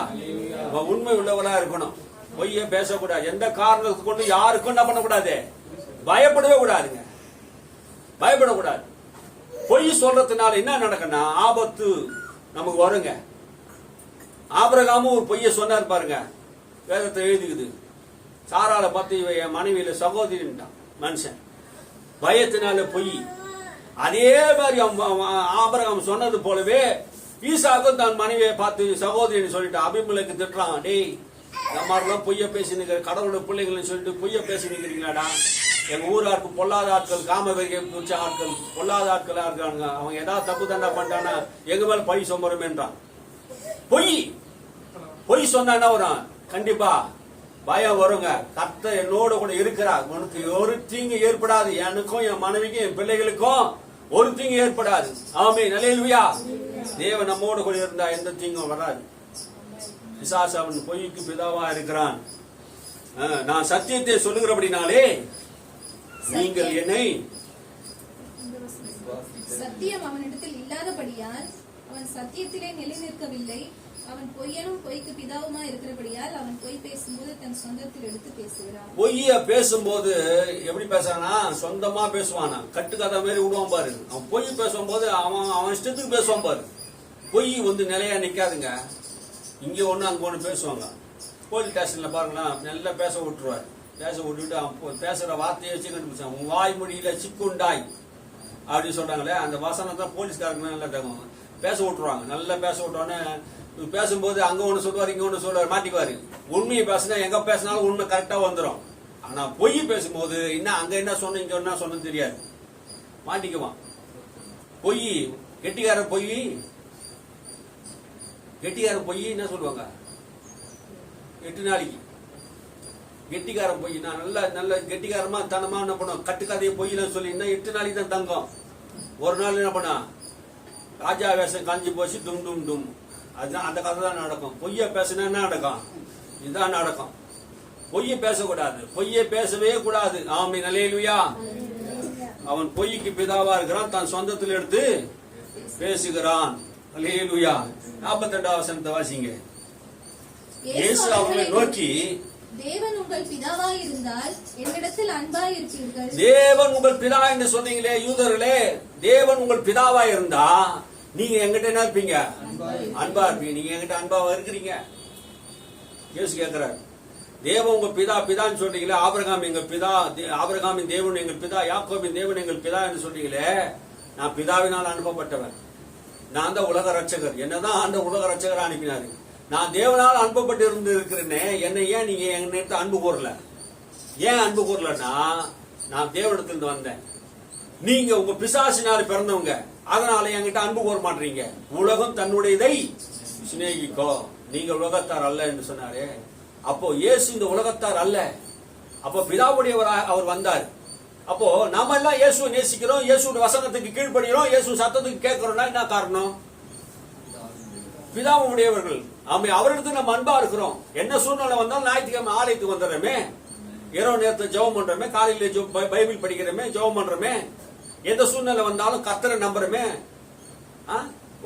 உண்மை உள்ளவளா இருக்கணும். பொய்ய பேசக்கூடாது. எந்த காரணத்தை கொண்டு யாருக்கும் என்ன பண்ணக்கூடாது? பயப்படவே கூடாதுங்க. பயப்படக்கூடாது. பொய் சொல்றதுனால என்ன நடக்குன்னா ஆபத்து நமக்கு வருங்க. ஆபிரகாமும் ஒரு பொய்ய சொன்னார் பாருங்க, வேதத்தை எழுதிக்குது. சாராளை பார்த்து என் மனைவியில சகோதரின்ட்டான் மனுஷன், பயத்தினால பொய். அதே மாதிரி ஆபிரகாம் சொன்னது போலவே ஈசாக்கும் தன் மனைவியை பார்த்து சகோதரின்னு சொல்லிட்டான். அபிமேலக்கு திட்டுறான், டேய் இந்த மாதிரிலாம் பொய்ய பேசி நிற்கிற கடவுளோட பிள்ளைங்கள்னு சொல்லிட்டு பொய்ய பேசி நிற்கிறீங்களாடா. எங்க ஊராருக்கு பொல்லாத ஆட்கள், காமவெறியை பிடிச்ச ஆட்கள், பொல்லாத ஆட்களா இருக்காங்க. அவங்க ஏதாவது தப்பு தண்டா பண்ணிட்டானா எங்க மேல பழி சொம்பரமேன்றான். பொய் பொய் சொன்னா என்ன வரும்? கண்டிப்பா பயம் வருங்க. கர்த்தர் என்னோட கூட இருக்கிறார், உனக்கு ஒரு தீங்கு ஏற்படாது, எனக்கும் என் மனைவிக்கும் என் பிள்ளைகளுக்கும் ஒரு தீங்கு ஏற்படாது. ஆமென். அல்லேலூயா. தேவன் நம்மோடு கூட இருந்தா எந்த தீங்கும் வராது. பிசாசு அவன் பொய்க்கு பிதாவா இருக்கிறான். நான் சத்தியத்தை சொல்லுகிறபடினாலே நீங்கள் என்னை, சத்தியம் அவனிடத்தில் இல்லாதபடியால் அவன் சத்தியத்திலே நிலை நிற்கவில்லை. அவன் பொய்யனும் பொய்க்கு பிதாவுமா இருக்கிறபடியால் அவன் பொய் பேசும்போது தன் சொந்தத்தில் எடுத்து பேசுகிறான். பொய்ய பேசும்போது எப்படி பேசுறானா? சொந்தமா பேசுவானா, கட்டுக்கதை மாதிரி விடுவான் பாரு. அவன் பொய் பேசும் போது அவன் இஷ்டத்துக்கு பேசுவான் பாரு. பொய் வந்து நிலையா நிக்காதுங்க. இங்க ஒண்ணு அங்க ஒண்ணு பேசுவாங்க. போலீஸ் ஸ்டேஷன்ல பாருங்களா, நல்லா பேச விட்டுருவாரு. பேச விட்டுட்டு பேசுற வார்த்தையை வச்சு கண்டுபிடிச்சாங்க. உன் வாய்மொழியில சிக்குண்டாய் அப்படின்னு சொல்றாங்களே, அந்த வசனத்தை போலீஸ்காரங்க நல்லா தகும் பேச விட்டுருவாங்க. நல்லா பேச விட்டோன்னே பேசும்போது அங்க ஒண்ணு சொல்லுவாரு, இங்க ஒண்ணு சொல்லுவாரு, மாட்டிக்குவாரு. உண்மையை பேசினா எங்க பேசினாலும் உண்மை கரெக்டா வந்துடும். ஆனா பொய் பேசும்போது இன்னும் அங்க என்ன சொன்ன இங்க என்ன சொன்னு தெரியாது, மாட்டிக்குவான். பொய் கெட்டிக்காரன் பொய் என்ன சொல்லுவாங்க, 8 நாளைக்கு. கெட்டிக்காரன் பொய் நான் நல்ல கெட்டிக்காரமா தனமா என்ன பண்ணுவோம், கட்டுக்கதையை பொய்லாம் சொல்லி 8 நாளைக்கு தான் தங்கம். ஒரு நாள் என்ன பண்ணா, ராஜா வேஷம் காஞ்சி போச்சு, டும் டும் டும். அதுதான் அந்த கதை தான் நடக்கும். பொய்ய பேசினா என்ன நடக்கும், இதுதான் நடக்கும். பொய்ய பேசக்கூடாது, பொய்யை பேசவே கூடாது. ஆமென், அல்லேலூயா. அவன் பொய்க்கு பிதாவா இருக்கிறான், தான் சொந்தத்தில் எடுத்து பேசுகிறான். அல்லேலூயா. 42வது வசனத்தை வாசிங்க. இயேசு அவர்களை நோக்கி, தேவன் உங்கள் பிதாவாய் இருந்தால் என்னிடத்தில் அன்பாய் இருப்பீர்கள். தேவன் உங்கள் பிதா என்று சொன்னீங்களே யூதர்களே, தேவன் உங்கள் பிதாவா இருந்தா நீங்க எங்கிட்ட என்ன இருப்பீங்க, அன்பா இருப்பீங்க. நீங்க எங்கிட்ட அன்பாவா இருக்கிறீங்க. இயேசு கேட்கிறார், தேவன் உங்க பிதான்னு சொல்றீங்களே, ஆபிரகாம் எங்க பிதா, ஆபிரகாமின் தேவன் எங்கள் பிதா, யாக்கோபின் தேவன் எங்கள் பிதா என்று சொல்றீங்களே, நான் பிதாவினால் அனுப்பப்பட்டவன். நான் தான் உலக ரட்சகர். என்னதான் அந்த உலக ரட்சகர் அனுப்பினாரு. நான் தேவனால் அனுப்பப்பட்டு இருந்து இருக்கிறேன்னே, என்னை ஏன் நீங்க என்கிட்ட அன்பு கூறல? ஏன் அன்பு கூறலன்னா, நான் தேவனிடத்திலிருந்து வந்தேன். நீங்க உங்க பிசாசினால் பிறந்தவங்க, அதனால என்கிட்ட அன்பு கூற மாட்டீங்க. உலகம் தன்னுடையதை சிநேகிக்கோ, நீங்க உலகத்தார் அல்ல என்று சொன்னாரு. அப்போ இயேசு இந்த உலகத்தார் அல்ல. அப்போ பிதாவுடையவர் அவர் வந்தார். அப்போ நாம எல்லாம் இயேசுவை நேசிக்கிறோம், இயேசுடைய வசனத்துக்கு கீழ்ப்படுகிறோம், இயேசு சத்தத்துக்கு கேட்கிறோம்னா என்ன காரணம்? பிதாவுடையவர்கள். அவரிடத்துல நம்ம அன்பா இருக்கிறோம். என்ன சூழ்நிலை வந்தாலும் ஞாயிற்றுக்கிழமை ஆலயத்துக்கு வந்துடுறோமே, இரவு நேரத்தை ஜெபம் பண்றோமே, காலையில பைபிள் படிக்கிறோமே, ஜெபம் பண்றோமே. எந்த சூழ்நிலை வந்தாலும் கர்த்தரை நம்புறோமே.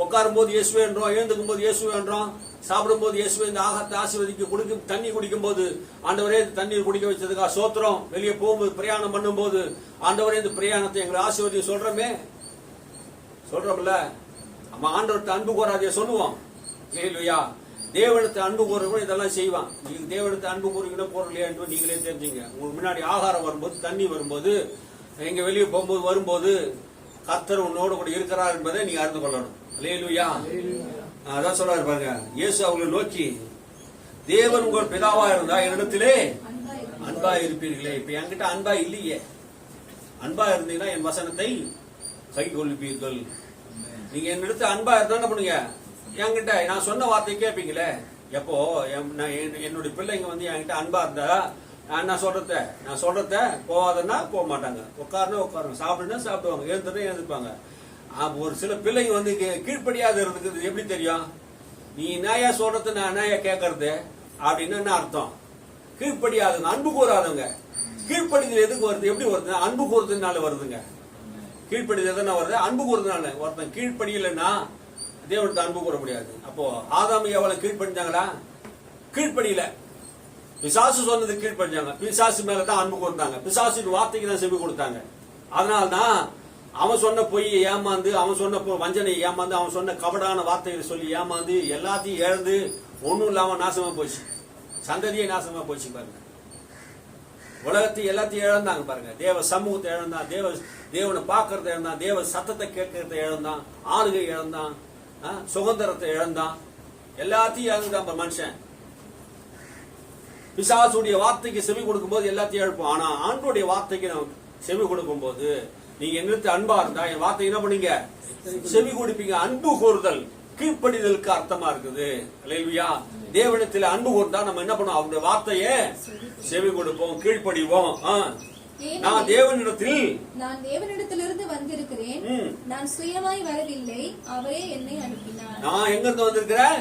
உட்காரும் போது இயேசுவே என்றோம், எழுந்துக்கும் போது இயேசுவே என்றோம், சாப்பிடும் போது இயேசுவே இந்த ஆகாரத்தை ஆசீர்வதிக்க தண்ணி குடிக்கும் போது ஆண்டவரே தண்ணீர் குடிக்க வச்சதுக்கா சோத்திரம். வெளியே போகும்போது பிரயாணம் பண்ணும் போது ஆண்டவரே இந்த பிரயாணத்தை எங்களை ஆசீர்வதி சொல்றோம்ல. நம்ம ஆண்டவர்கிட்ட அன்பு கூறாதே சொல்லுவோம். இல்லையா? தேவனத்தை அன்பு கூறவங்க இதெல்லாம் செய்வான். நீங்க தேவனத்தை அன்பு கூறுகிற போறலையா என்று நீங்களே தெரிஞ்சுங்க. உங்களுக்கு முன்னாடி ஆகாரம் வரும்போது, தண்ணி வரும்போது, எங்க வெளியே போகும்போது வரும்போது கர்த்தர் உன்னோடு கூட இருக்கிறார் என்பதை நீங்க அறிந்து கொள்ளணும். அல்லேலூயா. அதான் சொல்றாரு பாருங்க. இயேசு அவர்களை நோக்கி, தேவன் உங்கள் பிதாவா இருந்தா என்னிடத்திலே அன்பா இருப்பீர்களே. இப்ப என்கிட்ட அன்பா இல்லையே. அன்பா இருந்தீங்கன்னா என் வசனத்தை கை கொள்ளுப்பீர்கள். நீங்க என்னிடத்துல அன்பா இருந்தா என்ன பண்ணுங்க, என்கிட்ட நான் சொன்ன வார்த்தை கேட்பீங்களே. எப்போ என்னுடைய பிள்ளைங்க வந்து என்கிட்ட அன்பா இருந்தா நான் சொல்றத போவாதன்னா போக மாட்டாங்க, உட்காருங்க, சாப்பிடுன்னா சாப்பிடுவாங்க, எழுந்துட்டு எழுந்துப்பாங்க. ஒரு சில பிள்ளைங்க வந்து கீழ்ப்படியாத இருக்கிறது எப்படி தெரியும்? நீ நாயா சொல்றது நான் நாயா கேட்கறது அப்படின்னு என்ன அர்த்தம்? கீழ்ப்படியாதவங்க, அன்பு கூறாதவங்க. கீழ்ப்படிதல் எதுக்கு வருது, எப்படி வருது? அன்பு கூறுறதுனால வருதுங்க. கீழ்ப்படிதல் எதனா வருது, அன்பு கூறுறதுனால. ஒருத்தன் கீழ்ப்படியலைன்னா தேவனுக்கு அன்பு கூற முடியாது. அப்போ ஆதாம் எவ்வளவு கீழ்ப்படிஞ்சாங்களா? கீழ்ப்படியில. பிசாசு சொன்னது கீழ்ப்படிஞ்சாங்க. பிசாசு மேலதான் அன்பு கூர்ந்தாங்க. பிசாசு வார்த்தைக்கு தான் செவி கொடுத்தாங்க. அதனால்தான் அவன் சொன்ன பொய் ஏமாந்து, அவன் சொன்ன வஞ்சனை ஏமாந்து, அவன் சொன்ன கபடான வார்த்தைகளை சொல்லி ஏமாந்து எல்லாத்தையும் இழந்து ஒண்ணும் இல்லாம நாசமா போச்சு. சந்ததியே நாசமா போச்சு பாருங்க. உலகத்தை எல்லாத்தையும் இழந்தாங்க பாருங்க. தேவ சமூகத்தை இழந்தான், தேவனை பார்க்கறத இழந்தான், தேவ சத்தத்தை கேட்கறத இழந்தான், ஆளுகை இழந்தான், சுதந்திரத்தை இழந்தான், எல்லாத்தையும் இழந்தான் மனுஷன். பிசாசுடைய வார்த்தைக்கு செவி கொடுக்கும் போது எல்லாத்தையும் இழப்போம். ஆனா ஆண்டோடைய வார்த்தைக்கு நம்ம செவி கொடுக்கும் போது, நீங்க என்னத்து அன்பா இருந்தா என் வார்த்தை என்ன பண்ணீங்க, செவி கொடுப்பீங்க. அன்பு கூறுதல் கீழ்ப்படிதலுக்கு அர்த்தமா இருக்குது. அல்லேலூயா. தேவனிடத்தில் அன்பு கூர்ந்தா நம்ம என்ன பண்ணுவோம், அவருடைய வார்த்தையை செவி கொடுப்போம், கீழ்ப்படிவோம். நான் தேவனிடத்திலிருந்து வந்திருக்கிறேன், நான் சுயமாய் வரவில்லை, அவரே என்னை அனுப்பினார். நான் எங்க இருந்து வந்திருக்கிறேன்?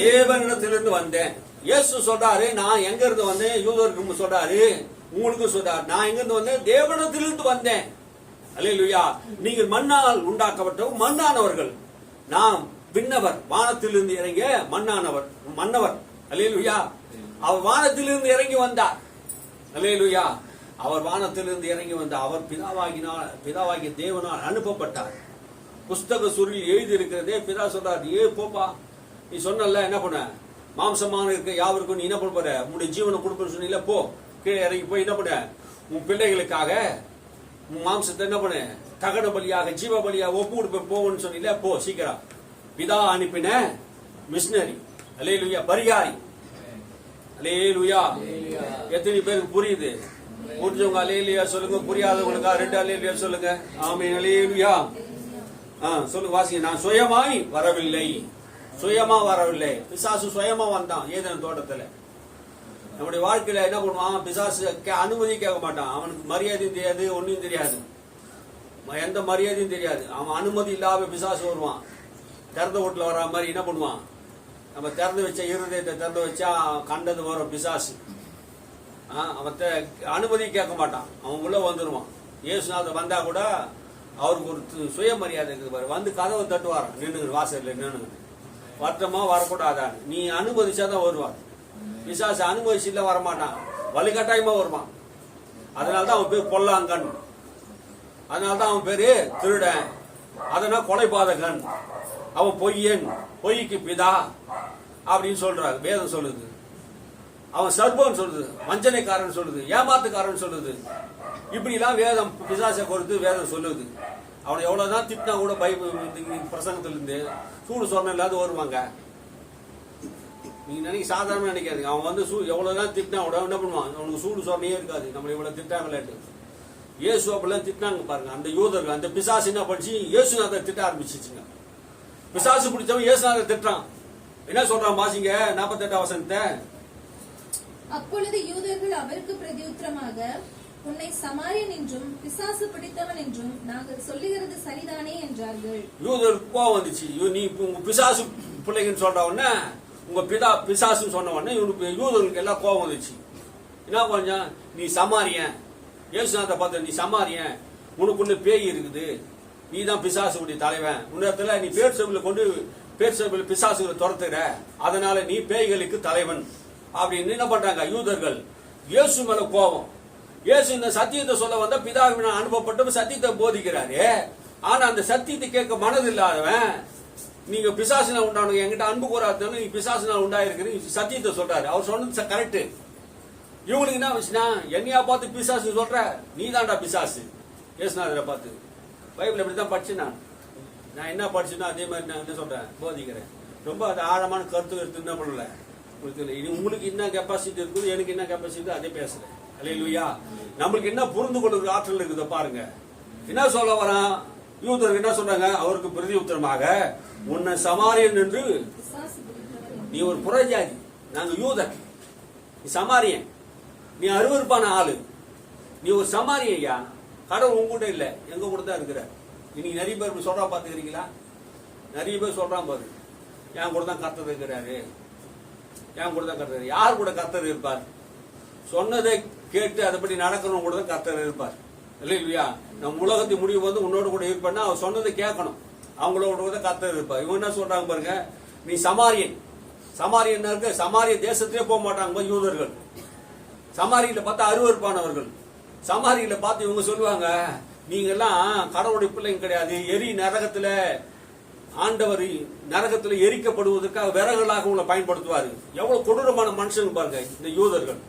தேவனிடத்திலிருந்து வந்தேன். இயேசு சொல்றாரு, நான் எங்க இருந்து வந்தேன்? யூதருக்கு சொல்றாரு, உங்களுக்கு சொல்றாரு, நான் எங்க இருந்து வந்தேன்? தேவனிடத்திலிருந்து வந்தேன். அல்லேலூயா. நீங்கள் மண்ணால் உண்டாக்கப்பட்டவர், மண்ணானவர்கள். நாம் விண்ணவர், வானத்திலிருந்து இறங்கிய மன்னவர். அல்லேலூயா. அவர் வானத்திலிருந்து இறங்கி வந்தார். அல்லேலூயா. அவர் வானத்திலிருந்து இறங்கி வந்தார். அவர் பிதாவாகிய தேவனால் அனுப்பப்பட்டார். புஸ்தக சுருளில் எழுதி இருக்கிறதே பிதா சொல்றாரு, போப்பா, நீ சொன்னல என்ன பண்ண, மாம்சமான இருக்க யாவருக்கும் நீ என்ன பண்ண போற, உன்னுடைய ஜீவனை கொடுப்பேன்னு சொன்னீங்களா, போ கீழே இறங்கி போய் என்ன பண்ண, உன் பிள்ளைகளுக்காக உன் மாம்சத்தை என்ன பண்ண, தகன பலியாக ஜீவ பலியாக ஒப்பு கொடுப்பேன் போன்னு சொன்னீங்களா, போ சீக்கிரம். பிதா அனுப்பின மிஷினரி, அல்லேலூயா, பரிகாரி. அல்லேலூயா. எத்தனை பேருக்கு புரியுது? புரிஞ்சவங்க அல்லேலூயா சொல்லுங்க, புரியாதவங்களுக்கா 2 அல்லேலூயா சொல்லுங்க. ஆமென். அல்லேலூயா. சொல்லுங்க, வாசிங்க. நான் சுயமாய் வரவில்லை, சுயமா வரவில்லை. பிசாசு சுயமா வந்தான் ஏதேன் தோட்டத்துல. நம்முடைய வாழ்க்கையில என்ன பண்ணுவான், பிசாசு அனுமதி கேட்க மாட்டான். அவனுக்கு மரியாதையும் தெரியாது, ஒன்னும் தெரியாது, எந்த மரியாதையும் தெரியாது. அவன் அனுமதி இல்லாம பிசாசு வருவான். திறந்த வீட்டுல வர மாதிரி என்ன பண்ணுவான், நம்ம திறந்து வச்ச இருதயத்தை திறந்து வச்சா கண்டது வரும் பிசாசு. அவன் அனுமதி கேட்க மாட்டான், அவன் உள்ள வந்துருவான். இயேசுநாதர் வந்தா கூட அவருக்கு ஒரு சுயமரியாதை இருக்குது. வந்து கதவை தட்டுவார், நின்னுங்க வாசல்ல நின்னுங்க, வருத்தமா வரக்கூடாதான், நீ அனுமதிச்சாதான் வருவார். பிசாசு அனுமதிச்சுல வரமாட்டான், வலுக்கட்டாயமா வருவான். அதனால்தான் அவன் பேர் பொல்லாங்கன், அதனால்தான் அவன் பேரு திருடன், அதனால கொலைபாதகன், அவன் பொய்யன், பொய்க்கு பிதா அப்படின்னு சொல்றாரு வேதம் சொல்லுது. அவன் சர்பம் சொல்லுது, வஞ்சனைக்காரன் சொல்லுது, ஏமாத்துக்காரன் சொல்லுது. இப்படி எல்லாம் வேதம் பிசாசை கொடுத்து வேதம் சொல்லுது. அவனை எவ்வளவுதான் திட்டினா கூட பைபிள் பிரசங்கத்துல இருந்து சூடு சொன்ன இல்லாத வருவாங்க. நீங்க நினைக்க சாதாரண நினைக்காது. அவன் வந்து எவ்வளவுதான் திட்டினா கூட என்ன பண்ணுவான், அவனுக்கு சூடு சொன்னையே இருக்காது. நம்மள இவ்வளவு திட்டாங்களேட்டு. இயேசு அப்படிலாம் திட்டினாங்க பாருங்க. அந்த யூதர்கள், அந்த பிசாசு என்ன படிச்சு இயேசுநாதர் திட்ட ஆரம்பிச்சிச்சுங்க. பிசாசு பிடிச்சவன் இயேசுநாதர் திட்டான். என்ன சொல்றான் வாசிங்க 48 வசனத்தை. அப்பொழுது யூதர்கள் அவருக்கு பிரதியுத்தரமாக, உன்னை சமாரியன் என்றும் பிசாசு பிடித்தவன் என்றும் நாங்கள் சொல்லுகிறது சரிதானே என்றார்கள். யூதருக்கு கோவம் வந்துச்சு. நீ உங்க பிசாசு பிள்ளைங்கன்னு சொல்ற உடனே, உங்க பிதா பிசாசுன்னு சொன்ன உடனே இவனுக்கு யூதர்களுக்கு எல்லாம் கோவம் வந்துச்சு. என்ன கொஞ்சம், நீ சமாரியன், இயேசுநாதரை பார்த்து நீ சமாரியன், உனக்குள்ள பேய் இருக்குது, நீ தான் பிசாசுடைய தலைவன், உன்னிடத்துல நீ பேர் சபையில கொண்டு பேர் சபையில பிசாசுகளை துரத்துற, அதனால நீ பேய்களுக்கு தலைவன் அப்படின்னு என்ன பண்றாங்க யூதர்கள். இயேசு மேல கோபம். இயேசு இந்த சத்தியத்தை சொல்ல வந்த பிதாவினால் அனுப்பப்பட்டு சத்தியத்தை போதிக்கிறாரு. ஆனா அந்த சத்தியத்தை கேட்க மனது இல்லாதவன், நீங்க பிசாசினா உண்டானவங்க என்கிட்ட அன்பு கூறாதவங்க, நீ பிசாசினா உண்டாயிருக்கிறீங்க சத்தியத்தை சொல்றாரு. அவர் சொன்னது கரெக்ட். இவங்களுக்கு என்ன விஷயம், என்னையா பார்த்து பிசாசு சொல்ற, நீ தான்டா பிசாசு. இயேசுநாதரை பார்த்து பைபிள் எப்படிதான் படிச்சு நான் என்ன படிச்சுன்னா அதே மாதிரி நான் என்ன சொல்றேன் போதிக்கிறேன். ரொம்ப அது ஆழமான கருத்து எடுத்து என்ன பண்ணல உங்களுக்கு என்ன கெப்பாசிட்டி இருக்குது, எனக்கு என்ன கெப்பாசிட்டி அதே பேசுறேன். அல்லேலூயா. நம்மளுக்கு என்ன புரிந்து கொள்ளுற ஆற்றல் இருக்குது பாருங்க. என்ன சொல்ல வரான், யூதர்கள் என்ன சொல்றாங்க, அவருக்கு பிரதி உத்தரமாக, உன்னை சமாரியன் என்று, நீ ஒரு புறஜாதி, நாங்க யூதர், நீ சமாரியன், நீ அருவருப்பான ஆளு, நீ ஒரு சமாரியையா, கடவுள் உங்ககிட்ட இல்ல எங்க கூட தான் இருக்கிற. இன்னைக்கு நிறைய பேர் சொல்றா பாத்துக்கிறீங்களா, நிறைய பேர் சொல்றான் பாரு, என் கூட தான் கர்த்தர் இருக்கிறாரு, என் கூட தான் கர்த்தர். யார் கூட கர்த்தர் இருப்பார், சொன்னதை கேட்டு அதுபடி நடக்கிறவங்க கூட தான் கர்த்தர் இருப்பார். இல்லையா, நம்ம உலகத்தை முடிவு வந்து உன்னோட கூட இருப்பேன்னா அவர் சொன்னதை கேட்கணும், அவங்களோட கூட கர்த்தர் இருப்பார். இவங்க என்ன சொல்றாங்க பாருங்க, நீ சமாரியன், சமாரியன் இருக்க, சமாரிய தேசத்திலே போக மாட்டாங்க யூதர்கள். சமாரியில பார்த்தா அருவருப்பானவர்கள். சமாரியில பார்த்து இவங்க சொல்லுவாங்க, நீங்க எல்லாம் கடவுளுடைய பிள்ளைங்க கிடையாது, எரி நரகத்துல ஆண்டவர் நரகத்துல எரிக்கப்படுவதற்காக விறகுகளாக உங்களை பயன்படுத்துவாரு. எவ்வளவு கொடூரமான மனுஷங்க பாருங்க இந்த யூதர்கள்.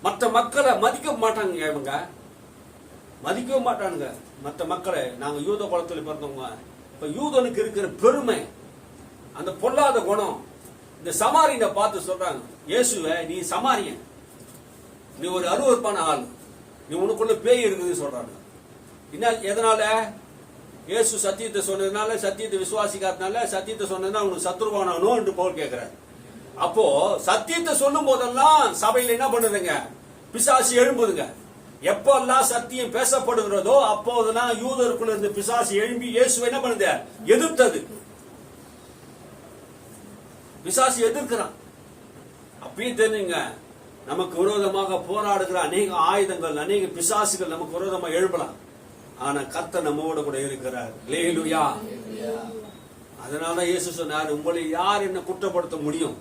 மற்ற மக்களை மதிக்க மாட்டாங்க, இவங்க மதிக்கவே மாட்டானுங்க மற்ற மக்களை. நாங்க யூத குலத்துல பிறந்தவங்க. இப்ப யூதனுக்கு இருக்கிற பெருமை, அந்த பொல்லாத குணம் இந்த சமாரியனை பார்த்து சொல்றாங்க, இயேசுவை நீ சமாரியன், நீ ஒரு அருவருப்பான ஆள், நீ உனக்குள்ள பேய் இருக்குது சொல்றாங்க. என்ன எதனால, இயேசு சத்தியத்தை சொன்னதுனால, சத்தியத்தை விசுவாசிக்காதனால, சத்தியத்தை சொன்னதுனால உனக்கு சத்ருவானோ என்று பவுல் கேட்கிறார். அப்போ சத்தியத்தை சொல்லும் போதெல்லாம் சபையில என்ன பண்ணுதுங்க, பிசாசு எழும்புதுங்க. எப்பெல்லாம் சத்தியம் பேசப்படுகிறதோ அப்போதெல்லாம் யூதருக்குள்ள இருந்து பிசாசு எழும்பி இயேசுவை என்ன பண்ணுது, எதிர்த்தது. பிசாசு எதிர்க்கிறான். அப்பயே தெரியுங்க, நமக்கு விரோதமாக போராடுகிற அநேக ஆயுதங்கள், அநேக பிசாசுகள் நமக்கு விரோதமாக எழுப்பலாம். ஆனா கர்த்தர் நம்மோட கூட இருக்கிறார். அல்லேலூயா. அதனால இயேசு சொன்னார், உங்களை யார் என்ன குற்றப்படுத்த முடியும்,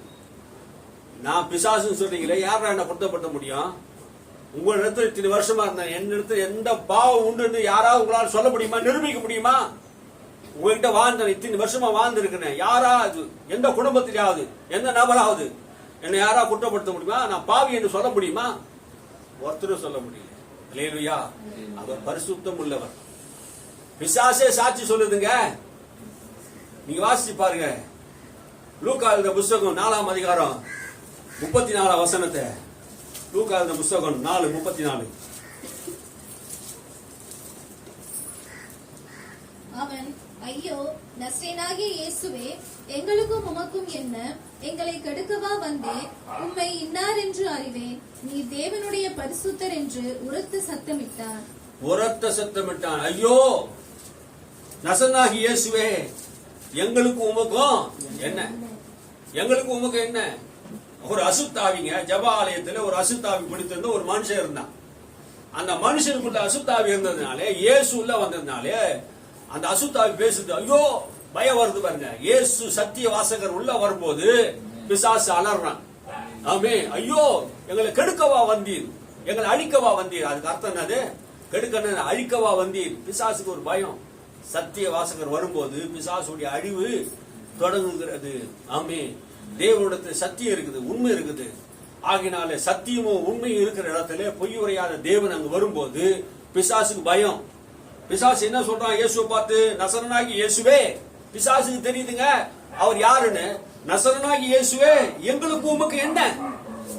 நான் பிசாசுன்னு சொல்றீங்களே, யாரா என்ன குற்றப்படுத்த முடியும், உங்களிடத்துல இத்தனை வருஷமா இருந்தேன், என்னிடத்துல எந்த பாவம் உண்டு யாராவது உங்களால் சொல்ல முடியுமா, நிரூபிக்க முடியுமா? உங்ககிட்ட வாழ்ந்தேன், இத்தனை வருஷமா வாழ்ந்துருக்கிறேன், யாராவது எந்த குடும்பத்திலாவது எந்த நபராவது என்னை யாரா குற்றப்படுத்த முடியுமா? நான் பாவி என்று சொல்ல முடியுமா? ஒருத்தரும் சொல்ல முடியல. அல்லேலூயா. அவர் பரிசுத்தம் உள்ளவர். பிசாசே சாட்சி சொல்லுதுங்க. நீங்க வாசிச்சு பாருங்க. லூக்கா எழுதின புஸ்தகம் 4ஆம் அதிகாரம் 34 வசனத்தை. லூக்கா எழுதின புஸ்தகம் 4:34. அவன், ஐயோ நசரேயனாகிய இயேசுவே, எங்களுக்கும் உமக்கும் என்ன? எங்களை கெடுக்கவா வந்தேன்? உம்மை இன்னார் என்று அறிவேன். நீ தேவனுடைய பரிசுத்தர் என்று உரத்த சத்தமிட்டான். உரத்த சத்தமிட்டான். ஐயோ நசரேயனாகிய இயேசுவே, எங்களுக்கும் உமக்கும் என்ன? எங்களுக்கும் உமக்கு என்ன? ஒரு அசுத்தாவிங்க. ஜெப ஆலயத்துல ஒரு அசுத்தாவி பிடித்திருந்த ஒரு மனுஷன் இருந்தான். அந்த மனுஷனுக்குள்ள அசுத்தாவி இருந்ததுனாலே, இயேசு உள்ள வந்ததுனாலே அந்த அசுத்தாவி பேசுது. ஐயோ பயம் வருது பாருங்க. இயேசு சத்திய வாசகர் உள்ள வரும்போது பிசாசு அலறான். ஆமே, ஐயோ எங்களை கெடுக்கவா வந்தீர், எங்களை அழிக்கவா வந்தீர். அதுக்கு அர்த்தம் என்னது? கெடுக்க அழிக்கவா வந்தீர். பிசாசுக்கு ஒரு பயம். சத்திய வாசகர் வரும்போது பிசாசுடைய அழிவு தொடங்குகிறது. ஆமே, தேவனுடைய சத்தியம் இருக்குது, உண்மை இருக்குது. ஆகினாலே சத்தியமும் உண்மையும் இருக்கிற இடத்துல பொய் உரையாத தேவன் அங்கு வரும்போது பிசாசுக்கு பயம். பிசாசு என்ன சொல்றான் இயேசுவை பார்த்து? நசரேயனாகிய இயேசுவே. பிசாசுக்கு தெரியுதுங்க அவர் யாருன்னு. நசரேயனாகிய இயேசுவே, எங்களுக்கு உமக்கு என்ன?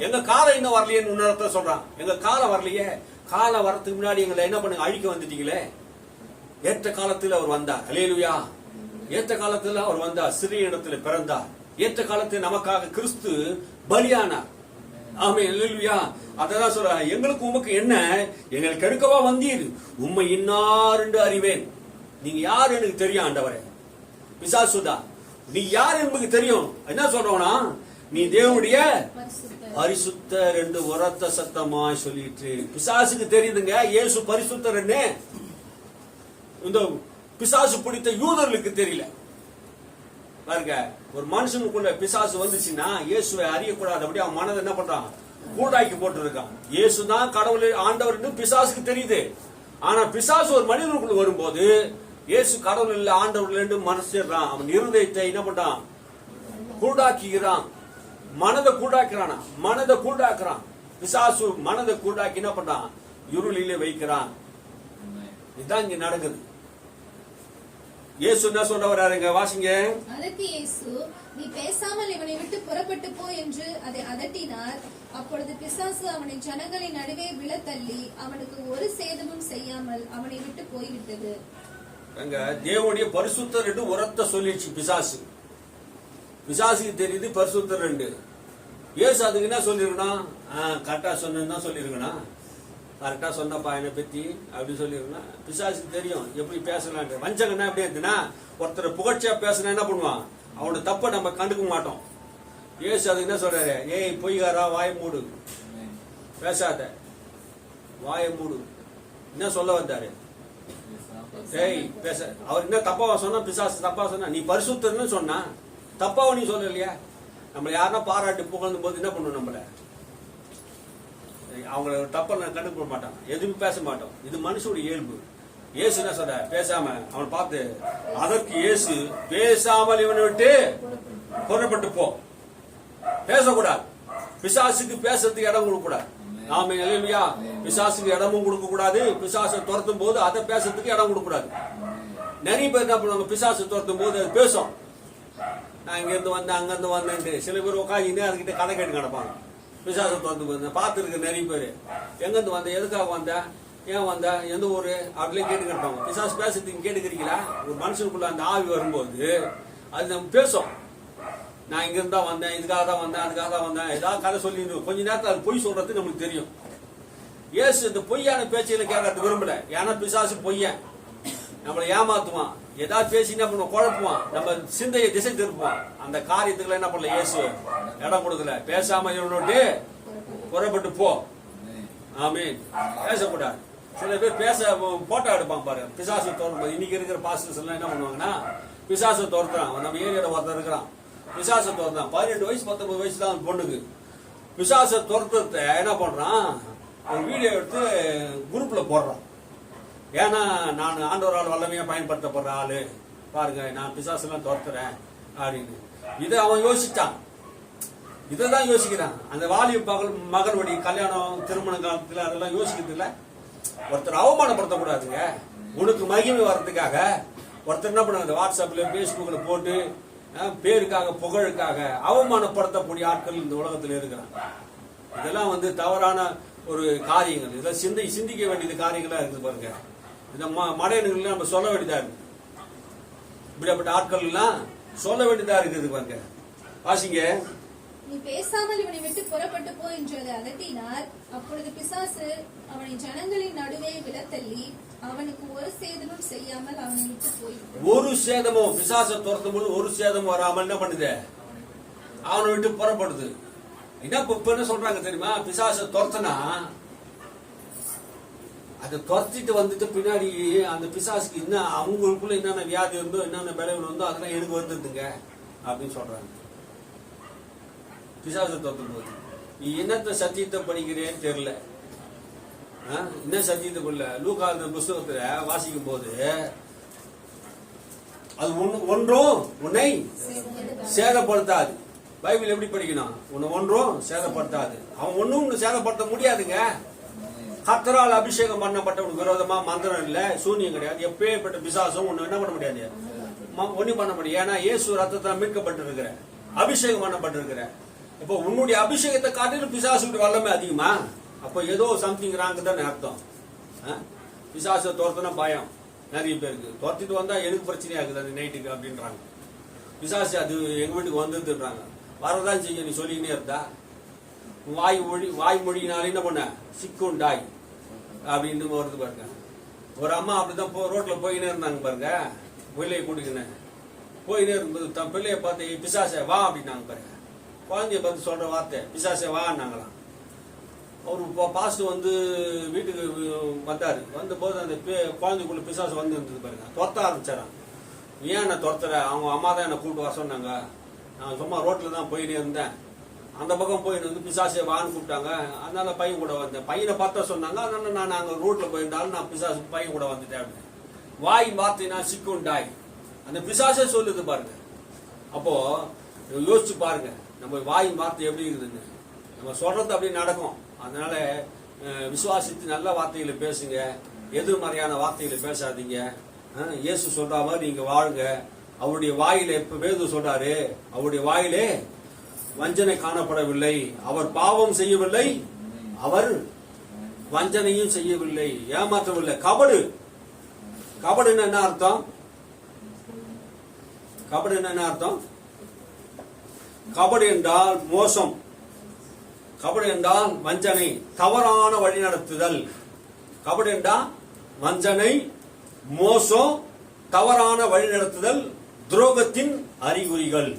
எங்க காலம் இன்னும் வரலையேன்னு இன்னொருத்த சொல்றான். எங்க காலம் வரலையே. காலம் வரதுக்கு முன்னாடி எங்களை என்ன பண்ணுங்க, அழிக்க வந்துட்டீங்களே. ஏற்ற காலத்தில் அவர் வந்தார். அல்லேலூயா. ஏற்ற காலத்தில் அவர் வந்தார். சிறிய இடத்துல பிறந்தார். ஏற்ற காலத்தில் நமக்காக கிறிஸ்து பலியானார். ஆமென். அல்லேலூயா. அதான் சொல்ற, எங்களுக்கு உமக்கு என்ன? எங்களை கெடுக்கவா வந்தீர்? உம்மை இன்னார் என்று அறிவேன். நீங்க யார் எனக்கு தெரியும் ஆண்டவரே. பிசாசுதா, நீ யார் எனக்கு தெரியும். என்ன சொல்றோம்னா, நீ தேவனுடைய பரிசுத்தர் என்று உரத்த சத்தமா சொல்லிட்டு. பிசாசுக்கு தெரியுதுங்க இயேசு பரிசுத்தர். இந்த பிசாசு பிடித்த யூதர்களுக்கு தெரியல பாருங்க. ஒரு மனுஷனுக்குள்ள பிசாசு வந்துச்சுன்னா இயேசுவை அறியக்கூடாது. அப்படி அவன் மனதை என்ன பண்றான்? கூடாக்கி போட்டு இருக்கான். இயேசுதான் கடவுள் ஆண்டவர் பிசாசுக்கு தெரியுது. ஆனா பிசாசு ஒரு மனிதனுக்குள்ள வரும்போது இயேசு கடவுள் இல்ல ஆண்டவர் என்று மனசிடுறான். அவன் இருதயத்தை என்ன பண்றான்? கூடாக்கிறான். மனதை கூடாக்கிறானா? மனதை கூடாக்குறான். பிசாசு மனதை கூடாக்கி என்ன பண்றான்? இருளிலே வைக்கிறான். இதுதான் இங்க நடக்குது. இயேசு என்ன சொல்ல வர்றாருங்க? வாசிங்க. அதற்கு இயேசு, நீ பேசாமல் இவனை விட்டு புறப்பட்டு போ என்று அதை அதட்டினார். அப்பொழுது பிசாசு அவனை ஜனங்களின் நடுவே விழத்தள்ளி அவனுக்கு ஒரு சேதமும் செய்யாமல் அவனை விட்டு போய்விட்டது. தேவனுடைய பரிசுத்தர் என்று உரத்த சொல்லிடுச்சு பிசாசு. பிசாசுக்கு தெரியுது பரிசுத்தர் என்று. இயேசு அதுக்கு என்ன சொல்லிருக்கணும்? கரெக்டா சொன்னா சொல்லிருக்கணும். கரெக்டா சொன்னப்பா என்னை பத்தி அப்படி சொல்லிருக்கணும். பிசாசுக்கு தெரியும் எப்படி பேசலாம். வஞ்சகன்னா எப்படி இருக்குன்னா, ஒருத்தர் புகழ்ச்சியா பேசினா என்ன பண்ணுவான்? அவனோட தப்ப நம்ம கண்டுக்க மாட்டோம். இயேசு அதுக்கு என்ன சொல்றாரு? ஏய் பொய்காரா, வாய மூடு, பேசாத, வாய மூடு. என்ன சொல்ல வந்தாரு? ஏய் பேச. அவர் என்ன தப்பாவா சொன்னா? பிசாசு தப்பா சொன்னா? நீ பரிசுத்தர்னு சொன்னா தப்பாவா நீ சொல்ல இல்லையா? நம்மள யாருன்னா பாராட்டி புகழ்ந்தும் போது என்ன பண்ணுவோம்? நம்மள அவங்கள தப்ப கண்டுக்க மாட்டான், எதுவும் பேச மாட்டோம். இது மனுஷனுடைய இயல்பு. இயேசு என்ன சொல்ற? பேசாம அவன் பார்த்து, அதற்கு இயேசு, பேசாமல் இவனை விட்டு புறப்பட்டு போ. பேசக்கூடாது. பிசாசுக்கு பேசுறதுக்கு இடம் கொடுக்க கூடாது. நாம இல்லையா? பிசாசுக்கு இடமும் கொடுக்க கூடாது. பிசாசை துரத்தும் போது அதை பேசுறதுக்கு இடம் கொடுக்க கூடாது. நிறைய பேர் என்ன பண்ணுவாங்க? பிசாசு துரத்தும் போது அது பேசும். நான் இங்க இருந்து வந்தேன், அங்க இருந்து வந்தேன். சில பேர் உட்காந்து அதுக்கிட்ட கதை கேட்டு கிடப்பாங்க. பிசாசு துரத்து போது பார்த்துருக்கு நிறைய பேர். எங்க இருந்து வந்த, எதுக்காக வந்த, ஏன் வந்த, எந்த ஊரு அப்படியே கேட்டு கிடப்பாங்க. பிசாசு பேசுறதுக்கு கேட்டுக்கிறீங்களா? ஒரு மனுஷனுக்குள்ள அந்த ஆவி வரும்போது அது நம்ம பேசும். நான் இங்க இருந்தா வந்தேன், இதுக்காக தான் வந்தேன், அதுக்காக தான் வந்தேன், ஏதாவது கதை சொல்லி கொஞ்ச நேரத்தில் அது பொய் சொல்றது நம்மளுக்கு தெரியும். இயேசு இந்த பொய்யான பேச்சையில கேட்கறது விரும்பல. ஏன்னா பிசாசு பொய்யன், நம்மளை ஏமாத்துவான். ஏதாவது பேசி என்ன பண்ணுவோம்? குழப்புவான், நம்ம சிந்தையை திசை திருப்புவான். அந்த காரியத்துக்குள்ள என்ன பண்ணல? இயேசு இடம் கொடுக்கல. பேசாம இவனோட்டு புறப்பட்டு போ. ஆமீன். பேசக்கூடாது. சில பேர் பேச போட்டோ எடுப்பான் பாரு. பிசாசு தோறும் இன்னைக்கு இருக்கிற பாஸ்டர்ஸ் எல்லாம் என்ன பண்ணுவாங்கன்னா, பிசாசை தோறுறான். நம்ம ஏரியாவில் ஒருத்தர் இருக்கிறான், பிசாசை தோறுறான். 18 வயசு 19 வயசு தான் பொண்ணுக்கு. பிசாசை துரத்துறத என்ன பண்றான்? ஒரு வீடியோ எடுத்து குரூப்ல போடுறான். ஏன்னா நான் ஆண்டவரால் வல்லமையா பயன்படுத்தப்படுற ஆளு, பாருங்க நான் பிசாசெல்லாம் துரத்துறேன் அப்படின்னு. இதை அவன் யோசிச்சான், இதைதான் யோசிக்கிறான். அந்த வாலிப மகனுடைய கல்யாணம் திருமண காலத்துல அதெல்லாம் யோசிக்கிறது இல்ல. ஒருத்தர் அவமானப்படுத்தக்கூடாதுங்க. உனக்கு மகிமை வர்றதுக்காக ஒருத்தர் என்ன பண்ணாங்க, வாட்ஸ்அப்ல பேஸ்புக்ல போட்டு பேருக்காக புகழுக்காக அவமானப்படுத்தக்கூடிய ஆட்கள் இந்த உலகத்தில் இருக்கிறாங்க. இதெல்லாம் தவறான ஒரு காரியங்கள். இதெல்லாம் சிந்திக்க வேண்டியது காரியங்களா இருக்குது பாருங்க. இந்த மடையன்கள் நம்ம சொல்ல வேண்டியதா இருக்கு. இப்படிப்பட்ட ஆட்கள் எல்லாம் சொல்ல வேண்டியதா இருக்குது பாருங்க. வாசிங்க. நீ பேசாமல் இவனை விட்டு புறப்பட்டு போ என்று அதை அதட்டினார். அப்பொழுது பிசாசு அவனை ஜனங்களின் நடுவே விலத்தள்ளி அவனுக்கு ஒரு சேதமும் செய்யாமல் அவனை விட்டு போய். ஒரு சேதமும் பிசாசை துரத்தும் போது ஒரு சேதமும் வராமல் என்ன பண்ணுது, அவனை விட்டு புறப்படுது. என்ன சொல்றாங்க தெரியுமா, பிசாசை துரத்துனா அதை துரத்திட்டு வந்துட்டு பின்னாடி அந்த பிசாசுக்கு என்ன அவங்களுக்குள்ள என்னென்ன வியாதி இருந்தோ என்னென்ன விளைவு இருந்தோ அதெல்லாம் எனக்கு வந்துடுதுங்க அப்படின்னு சொல்றாங்க. பிசாசை துரத்தும் போது நீ என்னத்த சத்தியத்தை படிக்கிறேன்னு தெரியல, என்ன சத்தியத்தை கொள்ள. லூக்கா புஸ்தகத்துல வாசிக்கும் போது அது ஒன்றும் உன்னை சேதப்படுத்தாது. பைபிள் எப்படி படிக்கணும், உன்னை ஒன்றும் சேதப்படுத்தாது. அவன் ஒன்னும் சேதப்படுத்த முடியாதுங்க. கர்த்தரால் அபிஷேகம் பண்ணப்பட்டவனுக்கு விரோதமா மந்திரம் இல்ல, சூனியம் கிடையாது. எப்பேற்பட்ட பிசாசும் ஒண்ணு என்ன பண்ண முடியாது, ஒன்னும் பண்ண முடியாது. ஏன்னா இயேசு ரத்தத்தால் மீட்கப்பட்டு இருக்கிற, அபிஷேகம் பண்ணப்பட்டிருக்கிற. இப்போ உன்னுடைய அபிஷேகத்தை காட்டிலும் பிசாசுடைய வல்லமை அதிகமா? அப்போ ஏதோ சம்திங் ராங் தானே அர்த்தம். பிசாசை துரத்துனா பயம் நிறைய பேருக்கு. துரத்திட்டு வந்தா எனக்கு பிரச்சனையா இருக்குது அந்த நைட்டுக்கு அப்படின்றாங்க. பிசாசு அது எங்க வீட்டுக்கு வந்துடுறாங்க. வரதான் செய்ய நீ சொல்லிக்கினே இருந்தா வாய்மொழியினால என்ன பண்ண சிக்குண்டாய் அப்படின்னு வருது பாருங்க. ஒரு அம்மா அப்படிதான் ரோட்ல போயினே இருந்தாங்க பாருங்க, பிள்ளைய கூட்டிக்கின்னு போயினே இருக்கும்போது தன் பிள்ளைய பார்த்து பிசாசை வா அப்படின்னாங்க பாருங்க. குழந்தைய பார்த்து சொல்ற வார்த்தை பிசாசை வான்னாங்களாம். அவரு பாஸ்ட் வீட்டுக்கு வந்தாரு. வந்த போது அந்த குழந்தைக்குள்ள பிசாசு இருந்தது பாருங்க. துரத்த ஆரம்பிச்சாராம். ஏன் என்ன துரத்துற, அவங்க அம்மா தான் என்ன கூப்பிட்டு வர சொன்னாங்க. நான் சும்மா ரோட்ல தான் போயினே இருந்தேன். அந்த பக்கம் போயிட்டு பிசாசை வான்னு கூப்பிட்டாங்க. அதனால பையன் கூட வந்தேன். பையனை பார்த்தா சொன்னாங்க. அதனால நான் அங்க ரோட்ல போயிருந்தாலும் நான் பிசாசு பையன் கூட வந்துட்டேன். வாய் பார்த்தீங்கன்னா சிக்குண்டாய் அந்த பிசாசே சொல்லுது பாருங்க. அப்போ யோசிச்சு பாருங்க, நம்ம வாய் வார்த்தை எப்படி இருக்குதுன்னு. நம்ம சொல்றது அப்படி நடக்கும். அதனால விசுவாசித்து நல்ல வார்த்தைகளை பேசுங்க, எதிர்மறையான வார்த்தைகளை பேசாதீங்க. இயேசு சொல்ற மாதிரி நீங்க வாழுங்க. அவருடைய வாயிலே இப்ப வேது சொல்றாரு, அவருடைய வாயிலே வஞ்சனை காணப்படவில்லை, அவர் பாவம் செய்யவில்லை, அவர் வஞ்சனையும் செய்யவில்லை, ஏமாற்றவில்லை. கபடு, கபடுன்னு என்ன அர்த்தம்? கபடு என்ன அர்த்தம்? கபடு என்றால் மோசம், கபடு என்றால் வஞ்சனை, தவறான வழிநடத்துதல். கபடு என்றால் வஞ்சனை, மோசம், தவறான வழிநடத்துதல், துரோகத்தின் அறிகுறிகள்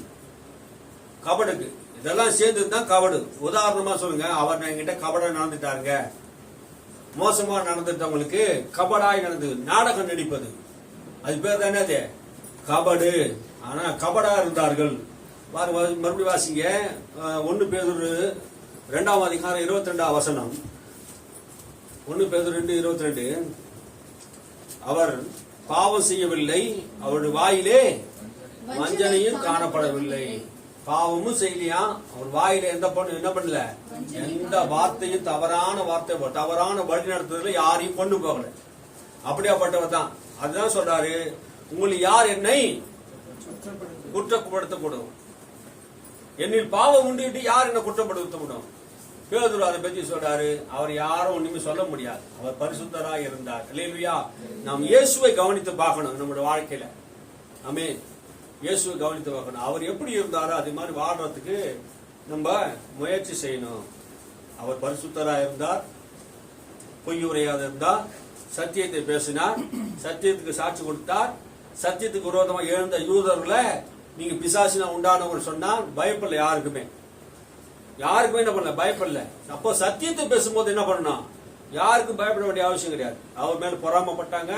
கபடுக்கு. இதெல்லாம் சேர்ந்துதான் கபடு. உதாரணமா சொல்லுங்க, அவர் என்கிட்ட கபட நடந்துட்டாருங்க, மோசமா நடந்துட்டவங்களுக்கு கபடாய் நடந்தது, நாடகம் நடிப்பது, அது பேர் தானே அது கபடு. ஆனா கபடா இருந்தார்கள். மறுபடியும் வாசிங்க 1 பேதுரு 2ஆம் அதிகாரம் 22ஆம் வசனம். 1 பேதுரு 2:22. அவர் பாவம் செய்யவில்லை, அவருடைய வாயிலே வஞ்சனையும் காணப்படவில்லை. பாவமும் செய்யலையா, அவர் வாயில என்ன பண்ணல, எந்த வார்த்தையும் தவறான வார்த்தை, தவறான வழி நடத்துறதுல யாரையும் கொண்டு போகல. அப்படியாப்பட்டவர் தான். அதுதான் சொல்றாரு, உங்களை யார் என்னை குற்றப்படுத்தக்கூடும், என்னில் பாவம் உண்டு யார் என்ன குற்றப்படுத்த முடியும். பேதுரு அதை பத்தி சொல்றாரு, அவர் யாரும் ஒண்ணுமே சொல்ல முடியாது, அவர் பரிசுத்தராய் இருந்தார். அல்லேலூயா. நாம் இயேசுவை கவனித்து பார்க்கணும் நம்முடைய வாழ்க்கையில. ஆமென். இயேசுவை கவனித்து பார்க்கணும். அவர் எப்படி இருந்தாரோ அதே மாதிரி வாழ்றதுக்கு நம்ம முயற்சி செய்யணும். அவர் பரிசுத்தராய் இருந்தார், பொய் உரையாத இருந்தார், சத்தியத்தை பேசினார், சத்தியத்துக்கு சாட்சி கொடுத்தார். சத்தியத்துக்கு விரோதமாக எழுந்த யூதர்களை நீங்க பிசாசினா உண்டானவர் சொன்னா பயப்படல, யாருக்குமே என்ன பண்ணல, பயப்படல. அப்போ சத்தியத்தை பேசும்போது என்ன பண்ணணும், யாருக்கும் பயப்பட வேண்டிய அவசியம் கிடையாது. அவர் மேல பொறாமப்பட்டாங்க.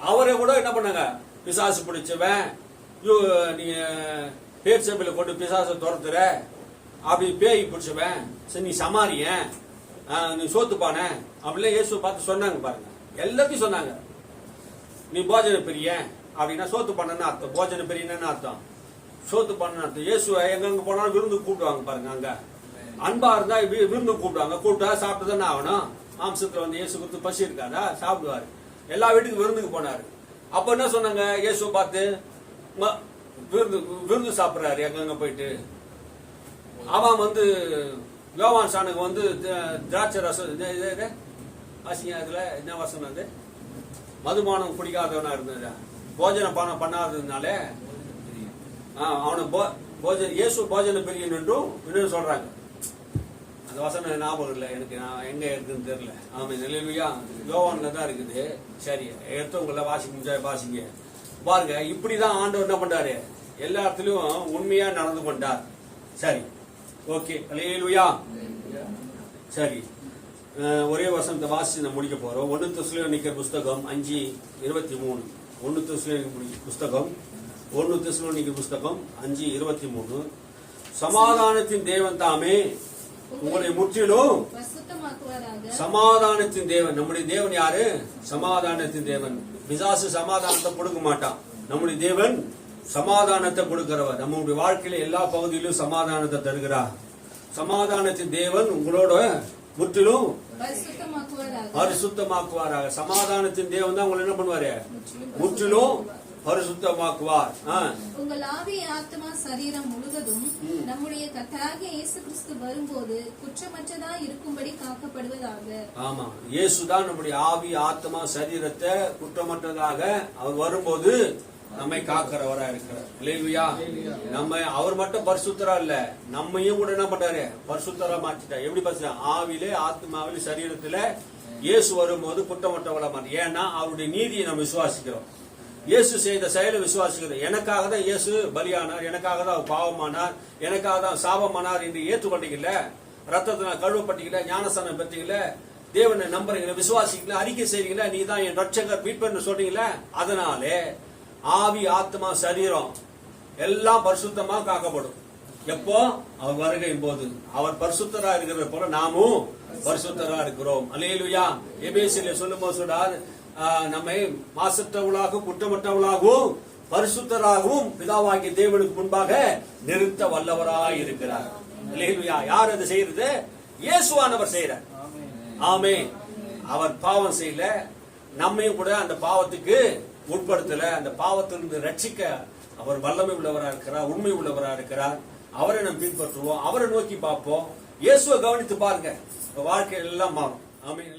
அவரை கூட என்ன பண்ணாங்க, பிசாசு பிடிச்சவன், நீங்க பேர் சபையில கொண்டு பிசாசை துரத்துற, அப்படி பேய் பிடிச்சவன், சரி நீ சமாரியன், நீ சோத்துப்பான அப்படிலாம் இயேசு பார்த்து சொன்னாங்க பாருங்க. எல்லாத்தையும் சொன்னாங்க. நீ போஜன பிரியன் அப்படின்னா சோத்து பண்ணன்னு அர்த்தம். போஜன பிரியன்னு அர்த்தம். சோத்து பண்ணன்னு அர்த்தம். இயேசுவை எங்கெங்க போனாலும் விருந்து கூப்பிடுவாங்க பாருங்க. அங்க அன்பா இருந்தா விருந்து கூப்பிடுவாங்க. கூப்பிட்டா சாப்பிட்டு தானே ஆகணும். மாம்சத்துல வந்து இயேசு கொடுத்து பசி இருக்காதா, சாப்பிடுவாரு. எல்லா வீட்டுக்கும் விருந்துக்கு போனாரு. அப்ப என்ன சொன்னாங்க, இயேசுவை பார்த்து விருந்து சாப்பிடுறாரு எங்கெங்க போயிட்டு. அவன் வந்து யோவான் சானுக்கு வந்து திராட்சை ரசம் வாசிங்க, அதுல என்ன வசனம் அது, மதுபானம் குடிக்காதவனா இருந்தது, போஜன பானம் பண்ணாததுனால அவனை இயேசு போஜன பிரியன் என்றும் இன்னும் சொல்றாங்க. அந்த வசனம் ஞாபகம் இல்லை எனக்கு, நான் எங்க இருக்குன்னு தெரியல. ஆமா, நிலையா யோவான்ல தான் இருக்குது. சரி, எடுத்தவங்கள வாசிக்க முடிஞ்சா வாசிங்க. பாருங்க, இப்படிதான் ஆண்டவர் என்ன பண்றாரு, எல்லா இடத்துலயும் உண்மையா நடந்து கொண்டார். சரி, ஓகே, அல்லேலூயா. சரி, ஒரே வசனத்தை வாசி நம்ம முடிக்க போறோம். 1 தெசலோனிக்கர் புஸ்தகம் 5:23. 1 தெசலோனிக்கர் புஸ்தகம் 5:23. சமாதானத்தின் தேவன் தாமே உங்களை முற்றிலும் சமாதானத்தின் தேவன். நம்முடைய தேவன் யாரு? சமாதானத்தின் தேவன். பிசாசு சமாதானத்தை கொடுக்க மாட்டான். நம்முடைய தேவன் சமாதானத்தை கொடுக்கிறவர். நம்முடைய வாழ்க்கையில எல்லா பகுதியிலும் சமாதானத்தை தருகிறார். சமாதானத்தின் தேவன் உங்களோட முற்றிலும் பரிசுத்தமாக்குவாராக. சமாதானத்தின் தேவன் தான் உங்களை என்ன பண்ணுவாரு, முற்றிலும் பரிசுத்தமாக்குவார். உங்கள் ஆவி, ஆத்மா, சரீரம் முழுவதும் நம்முடைய கர்த்தராகிய இயேசு கிறிஸ்து வரும்போது குற்றமற்றதா இருக்கும்படி காக்கப்படுவதாக. ஆமா, இயேசுதான் நம்முடைய ஆவி, ஆத்மா, சரீரத்தை குற்றமற்றதாக அவர் வரும்போது நம்மை காக்கிறவரா இருக்கிறார். இல்லையா? நம்ம அவர் மட்டும் பரிசுத்தரா இல்ல, நம்மையும் கூட என்ன பண்றாரு, பரிசுத்தரா மாற்றிட்டார். எப்படி பரிசுத்தா? ஆவிலே, ஆத்மாவிலே, சரீரத்துல இயேசு வரும்போது குற்றமற்றவளா மாற்றி. ஏன்னா அவருடைய நீதியை நம்ம விசுவாசிக்கிறோம். இயேசு செய்த செயலை விசுவாசிக்கிறோம். எனக்காக தான் இயேசு பலியானார், எனக்காக தான் பாவமானார், எனக்காக தான் சாபமானார் என்று ஏற்றுக்கொண்டீங்கல்ல, ரத்தத்தினால் கழுவப்பட்டீங்கல்ல, ஞானஸ்தானம் பெற்றீங்கல்ல, தேவனை நம்புறீங்களா, விசுவாசிக்கல, அறிக்கை செய்றீங்களா, நீ தான் என் ரட்சகர் மீட்பர்னு சொல்றீங்களா, அதனாலே ஆவி, ஆத்மா, சரீரம் எல்லாம் பரிசுத்தமா காக்கப்படும். எப்போ? அவர் வருகையின் போது. அவர் பரிசுத்தரா இருக்கிற போல நாமும் பரிசுத்தரா இருக்கிறோம். அல்லேலூயா. எபேசியர்ல சொல்லும்போது சொல்றார், நம்மை மாசற்றவளாகவும் குற்றமற்றவளாகவும் பரிசுத்தராகவும் பிதாவாகிய தேவனுக்கு முன்பாக நிறுத்த வல்லவராய் இருக்கிறார். அல்லேலூயா. யார் அது செய்யறது? இயேசுவானவர் செய்யறார். ஆமென். அவர் பாவம் செய்யல, நம்மையும் கூட அந்த பாவத்துக்கு உட்படுத்தல. அந்த பாவத்திலிருந்து ரட்சிக்க அவர் வல்லமை உள்ளவராக இருக்கிறார், உண்மை உள்ளவராக இருக்கிறார். அவரை நம்ம பின்பற்றுவோம், அவரை நோக்கி பார்ப்போம். இயேசுவை கவனித்து பாருங்க, வாழ்க்கை எல்லாம் மாறும். ஆமென்.